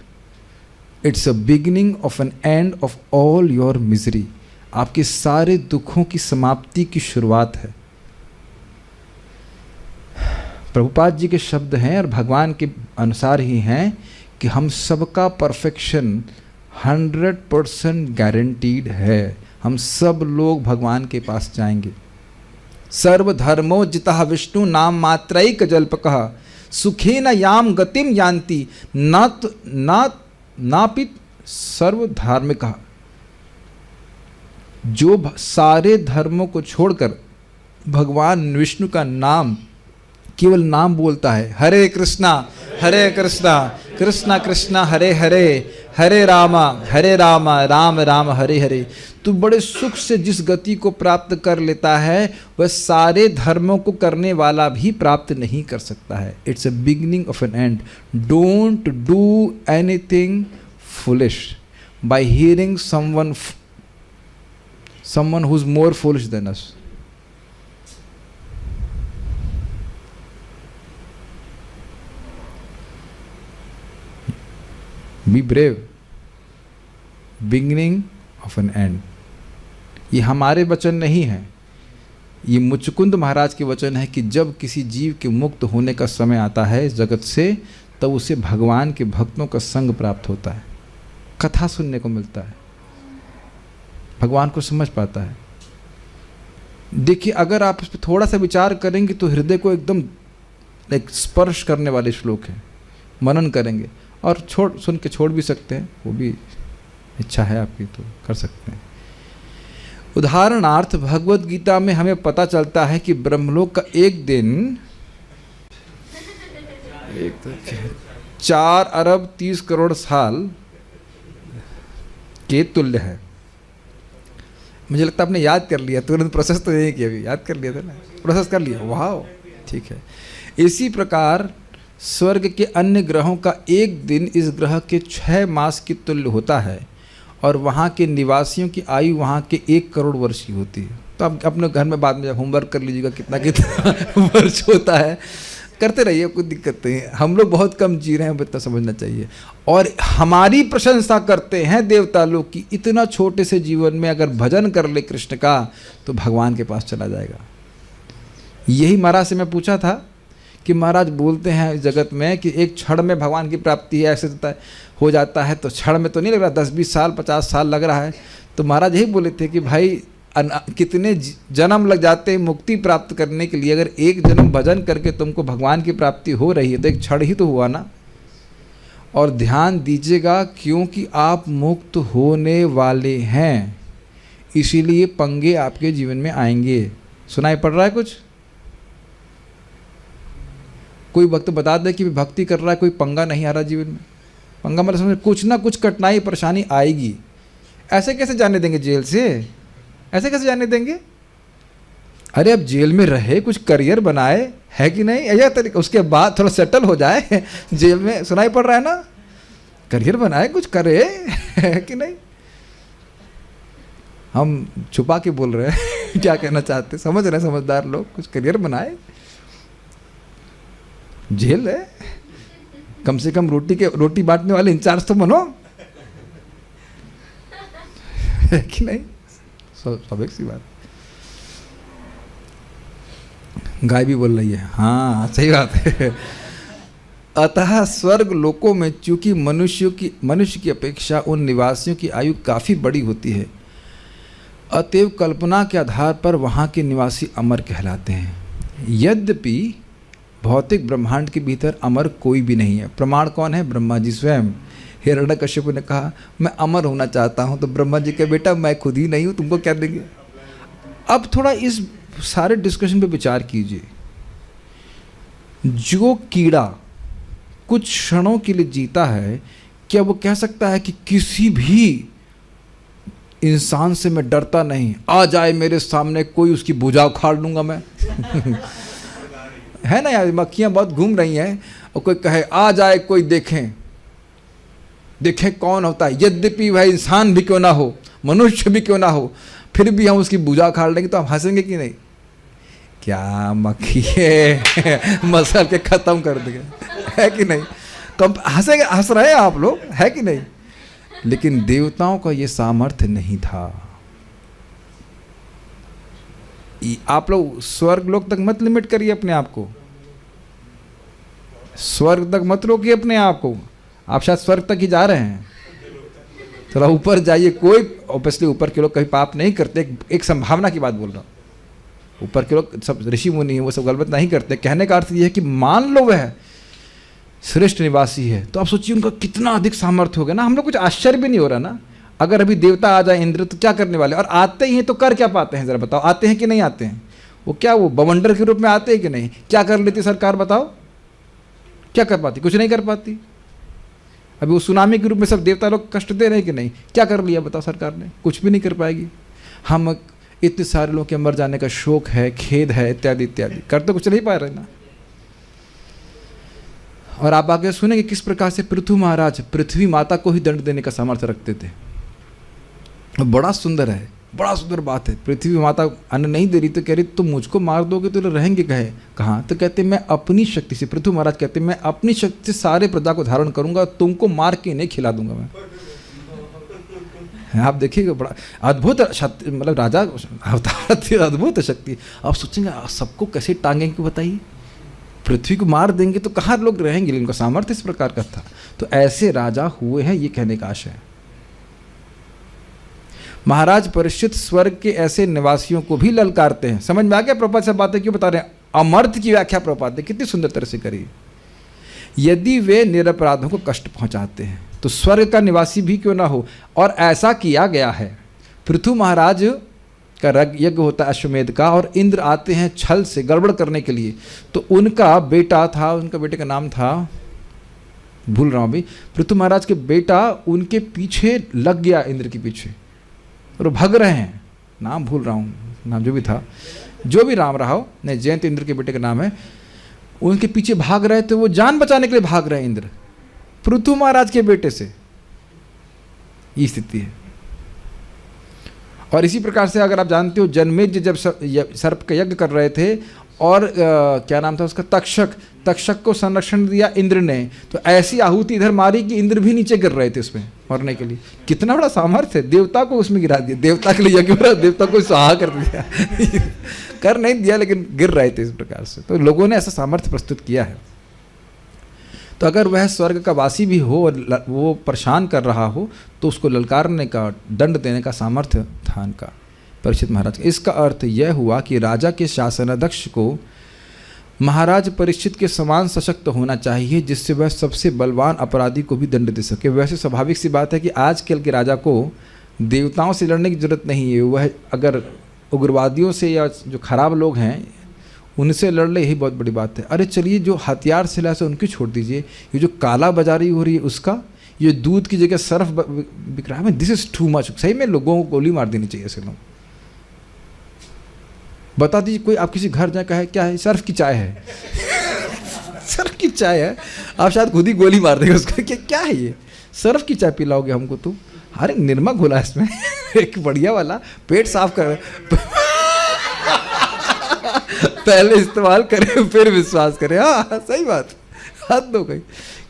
It's a beginning of an end of all your misery. आपके सारे दुखों की समाप्ति की शुरुआत है। प्रभुपाद जी के शब्द हैं और भगवान के अनुसार ही हैं कि हम सबका परफेक्शन 100% गारंटीड है। हम सब लोग भगवान के पास जाएंगे। सर्वधर्मो जितः विष्णु नाम मात्रैक जल्पकः सुखेन याम गतिम यान्ति नापित सर्वधार्मिकः। जो सारे धर्मों को छोड़कर भगवान विष्णु का नाम, केवल नाम बोलता है, हरे कृष्णा कृष्णा कृष्णा हरे हरे, हरे राम राम राम हरे हरे, तो बड़े सुख से जिस गति को प्राप्त कर लेता है वह सारे धर्मों को करने वाला भी प्राप्त नहीं कर सकता है। It's a beginning of an end. Don't do anything foolish by hearing someone who's more foolish than us. Be brave. Beginning of an end. ये हमारे वचन नहीं है, ये मुचकुंद महाराज के वचन है कि जब किसी जीव के मुक्त होने का समय आता है इस जगत से, तब उसे भगवान के भक्तों का संग प्राप्त होता है, कथा सुनने को मिलता है, भगवान को समझ पाता है। देखिए, अगर आप इस पर थोड़ा सा विचार करेंगे तो हृदय को एकदम एक स्पर्श करने वाले श्लोक हैं। मनन करेंगे और सुन के छोड़ भी सकते हैं, वो भी इच्छा है आपकी तो कर सकते हैं। उदाहरणार्थ भगवत गीता में हमें पता चलता है कि ब्रह्मलोक का एक दिन 4 अरब 30 करोड़ साल के तुल्य है। मुझे लगता है आपने याद कर लिया, तुरंत प्रोसेस तो नहीं किया, अभी याद कर लिया था ना, प्रोसेस कर लिया, वाह ठीक है। इसी प्रकार स्वर्ग के अन्य ग्रहों का एक दिन इस ग्रह के 6 मास के तुल्य होता है और वहाँ के निवासियों की आयु वहाँ के 1 करोड़ वर्ष की होती है। तो आप अपने घर में बाद में जब होमवर्क कर लीजिएगा कितना कितना वर्ष होता है, करते रहिए, कोई दिक्कत नहीं है। हम लोग बहुत कम जी रहे हैं, इतना समझना चाहिए। और हमारी प्रशंसा करते हैं देवता लोग कि इतना छोटे से जीवन में अगर भजन कर ले कृष्ण का तो भगवान के पास चला जाएगा। यही महाराज से मैं पूछा था कि महाराज बोलते हैं इस जगत में कि एक क्षण में भगवान की प्राप्ति है, ऐसे हो जाता है, तो क्षण में तो नहीं लग रहा, 10-20 साल 50 साल लग रहा है। तो महाराज यही बोले थे कि भाई कितने जन्म लग जाते हैं मुक्ति प्राप्त करने के लिए। अगर एक जन्म भजन करके तुमको भगवान की प्राप्ति हो रही है तो एक क्षण ही तो हुआ ना। और ध्यान दीजिएगा, क्योंकि आप मुक्त होने वाले हैं इसीलिए पंगे आपके जीवन में आएंगे। सुनाई पड़ रहा है कुछ? कोई भक्त बता दे कि भक्ति कर रहा है, कोई पंगा नहीं आ रहा जीवन में। पंगा मतलब समझ, कुछ ना कुछ कठिनाई परेशानी आएगी। ऐसे कैसे जाने देंगे जेल से? ऐसे कैसे जाने देंगे? अरे अब जेल में रहे, कुछ करियर बनाए, है कि नहीं? यह तरीका, उसके बाद थोड़ा सेटल हो जाए जेल में। सुनाई पड़ रहा है ना? करियर बनाए, कुछ करे, है कि नहीं? हम छुपा के बोल रहे हैं क्या कहना चाहते, समझ रहे हैं समझदार लोग। कुछ करियर बनाए, जेल है, कम से कम रोटी बांटने वाले इंचार्ज तो बनो, है कि नहीं? स्वाभाविक सी बात। गाय भी बोल रही है, हाँ सही बात है। अतः स्वर्ग लोकों में चूंकि मनुष्य की अपेक्षा उन निवासियों की आयु काफ़ी बड़ी होती है, अतएव कल्पना के आधार पर वहाँ के निवासी अमर कहलाते हैं। यद्यपि भौतिक ब्रह्मांड के भीतर अमर कोई भी नहीं है। प्रमाण कौन है? ब्रह्मा जी स्वयं। हिरण्यकश्यप ने कहा मैं अमर होना चाहता हूँ, तो ब्रह्मा जी के बेटा मैं खुद ही नहीं हूँ, तुमको क्या देंगे? अब थोड़ा इस सारे डिस्कशन पे विचार कीजिए। जो कीड़ा कुछ क्षणों के लिए जीता है, क्या वो कह सकता है कि किसी भी इंसान से मैं डरता नहीं, आ जाए मेरे सामने कोई, उसकी भुजा उखाड़ लूंगा मैं? है ना यार, मक्खियाँ बहुत घूम रही हैं और कोई कहे आ जाए कोई, देखें कौन होता है। यद्यपि वह इंसान भी क्यों ना हो, मनुष्य भी क्यों ना हो, फिर भी हम उसकी भुजा उखाड़ लेंगे तो हम हंसेंगे कि नहीं? क्या मक्खी है, मसल के ख़त्म कर देंगे, है कि नहीं? तो हम हंसेंगे, हंस रहे हैं आप लोग, है कि नहीं? लेकिन देवताओं का ये सामर्थ्य नहीं था। आप लोग स्वर्ग लोक तक मत लिमिट करिए अपने आप को, स्वर्ग तक मत रोकिए अपने आप को। आप शायद स्वर्ग तक ही जा रहे हैं, थोड़ा ऊपर जाइए। कोई ऑब्वियसली ऊपर के लोग कभी पाप नहीं करते, एक संभावना की बात बोल रहा हूँ। ऊपर के लोग सब ऋषि मुनि हैं, वो सब गलत नहीं करते। कहने का अर्थ ये है कि मान लो वह श्रेष्ठ निवासी है तो आप सोचिए उनका कितना अधिक सामर्थ्य होगा ना। हम लोग कुछ आश्चर्य भी नहीं हो रहा ना। अगर अभी देवता आ जाए इंद्र तो क्या करने वाले, और आते ही हैं तो कर क्या पाते हैं, जरा बताओ, आते हैं कि नहीं आते हैं? वो क्या वो बवंडर के रूप में आते हैं कि नहीं? क्या कर लेती सरकार, बताओ क्या कर पाती? कुछ नहीं कर पाती। अभी वो सुनामी के रूप में सब देवता लोग कष्ट दे रहे हैं कि नहीं? क्या कर लिया बताओ सरकार ने? कुछ भी नहीं कर पाएगी। हम इतने सारे लोगों के मर जाने का शोक है, खेद है, इत्यादि इत्यादि, कर तो कुछ नहीं पा रहे ना। और आप आगे सुनेंगे किस प्रकार से पृथु महाराज पृथ्वी माता को ही दंड देने का सामर्थ्य रखते थे। बड़ा सुंदर है, बड़ा सुंदर बात है। पृथ्वी माता अन्न नहीं दे रही तो कह रही तुम मुझको मार दोगे तो रहेंगे कहाँ? तो कहते मैं अपनी शक्ति से, पृथु महाराज कहते मैं अपनी शक्ति से सारे प्रजा को धारण करूंगा, तुमको मार के नहीं खिला दूंगा मैं। आप देखिएगा बड़ा अद्भुत शक्ति, मतलब राजा अवतार अद्भुत शक्ति। आप सोचेंगे सबको कैसे टांगेंगे बताइए? पृथ्वी को मार देंगे तो कहाँ लोग रहेंगे? इनका सामर्थ्य इस प्रकार का था। तो ऐसे राजा हुए हैं, ये कहने का आशय है। महाराज परीक्षित स्वर्ग के ऐसे निवासियों को भी ललकारते हैं। समझ में आ गया प्रभुपाद सब बातें क्यों बता रहे हैं? अमर्त्य की व्याख्या प्रभुपाद ने कितनी सुंदर तरह से करी। यदि वे निरपराधों को कष्ट पहुंचाते हैं तो स्वर्ग का निवासी भी क्यों ना हो। और ऐसा किया गया है। पृथु महाराज का यज्ञ होता है अश्वमेध का, और इंद्र आते हैं छल से गड़बड़ करने के लिए। तो उनका बेटा था, उनका बेटे का नाम था, भूल रहा हूँ अभी, पृथु महाराज के बेटा उनके पीछे लग गया, इंद्र के पीछे, और भाग रहे हैं। नाम भूल रहा हूँ, नाम जो भी था, जो भी राम रहा हो, नहीं जयंत इंद्र के बेटे का नाम है। उनके पीछे भाग रहे थे, वो जान बचाने के लिए भाग रहे हैं इंद्र, पृथु महाराज के बेटे से। ये स्थिति है। और इसी प्रकार से अगर आप जानते हो जनमेजय जब सर्प का यज्ञ कर रहे थे, और क्या नाम था उसका, तक्षक को संरक्षण दिया इंद्र ने, तो ऐसी आहुति इधर मारी कि इंद्र भी नीचे गिर रहे थे उसमें मरने के लिए। कितना बड़ा सामर्थ्य है। देवता को उसमें गिरा दिया, देवता के लिए यज्ञ हो रहा, देवता को सहा कर दिया कर नहीं दिया लेकिन गिर रहे थे इस प्रकार से। तो लोगों ने ऐसा सामर्थ्य प्रस्तुत किया है। तो अगर वह स्वर्ग का वासी भी हो और वो परेशान कर रहा हो तो उसको ललकारने का, दंड देने का सामर्थ्य था उनका, परीक्षित महाराज। इसका अर्थ यह हुआ कि राजा के शासनाध्यक्ष को महाराज परीक्षित के समान सशक्त होना चाहिए, जिससे वह सबसे बलवान अपराधी को भी दंड दे सके। वैसे स्वाभाविक सी बात है कि आजकल के राजा को देवताओं से लड़ने की जरूरत नहीं है। वह अगर उग्रवादियों से या जो खराब लोग हैं उनसे लड़ ले, यही बहुत बड़ी बात है। अरे चलिए, जो हथियार से लैस उनकी छोड़ दीजिए, ये जो काला बाजारी हो रही है उसका, ये दूध की जगह सर्फ बिक रहा है, दिस इज टू मच। सही में लोगों को गोली मार देनी चाहिए ऐसे लोग। बता दीजिए, कोई आप किसी घर जाए कहे क्या है, सर्फ की चाय है सर्फ की चाय है, आप शायद खुद ही गोली मार देंगे उसका, क्या है ये, सर्फ की चाय पिलाओगे हमको तुम? अरे निरमा घोला इसमें एक बढ़िया वाला, पेट साफ कर पहले इस्तेमाल करें फिर विश्वास करें। हाँ सही बात, हद हो गई।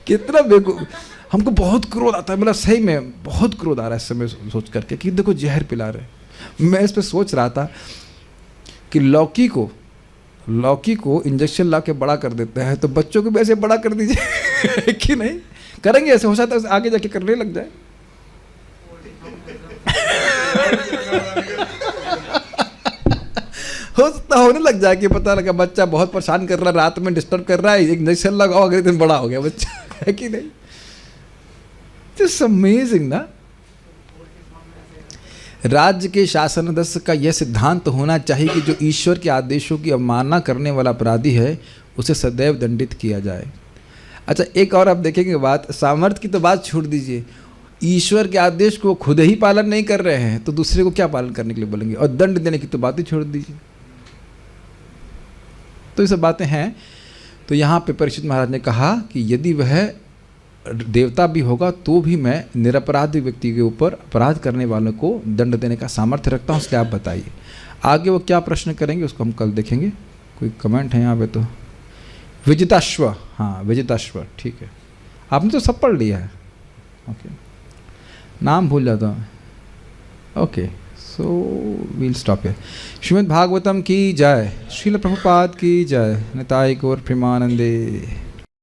कितना बेवकूफ। हमको बहुत क्रोध आता है, मतलब सही में बहुत क्रोध आ रहा है इस समय सोच करके कि देखो जहर पिला रहे। मैं इस पर सोच रहा था कि लौकी को इंजेक्शन ला के बड़ा कर देते हैं, तो बच्चों को भी ऐसे बड़ा कर दीजिए कि नहीं करेंगे ऐसे, हो सकता है आगे जाके करने लग जाए हो सकता होने लग जाए कि पता लगा बच्चा बहुत परेशान कर रहा है, रात में डिस्टर्ब कर रहा है, एक इंजेक्शन लगाओ, अगले दिन बड़ा हो गया बच्चा है कि नहीं। इट्स अमेजिंग ना। राज्य के शासनाध्यक्ष का यह सिद्धांत होना चाहिए कि जो ईश्वर के आदेशों की अवमानना करने वाला अपराधी है उसे सदैव दंडित किया जाए। अच्छा, एक और आप देखेंगे बात, सामर्थ्य की तो बात छोड़ दीजिए, ईश्वर के आदेश को खुद ही पालन नहीं कर रहे हैं तो दूसरे को क्या पालन करने के लिए बोलेंगे, और दंड देने की तो बात ही छोड़ दीजिए। तो ये सब बातें हैं। तो यहाँ पे परीक्षित महाराज ने कहा कि यदि वह देवता भी होगा तो भी मैं निरपराध व्यक्ति के ऊपर अपराध करने वालों को दंड देने का सामर्थ्य रखता हूँ, इसलिए आप बताइए। आगे वो क्या प्रश्न करेंगे उसको हम कल देखेंगे। कोई कमेंट है यहाँ पे? तो विजिताश्व, हाँ विजिताश्व, ठीक है, आपने तो सब पढ़ लिया है। ओके, नाम भूल जाता हूँ। Okay, so we'll stop here. Shrimad Bhagavatam की जय, श्रील प्रभुपाद की जय, निताई गौर प्रेमानंदे।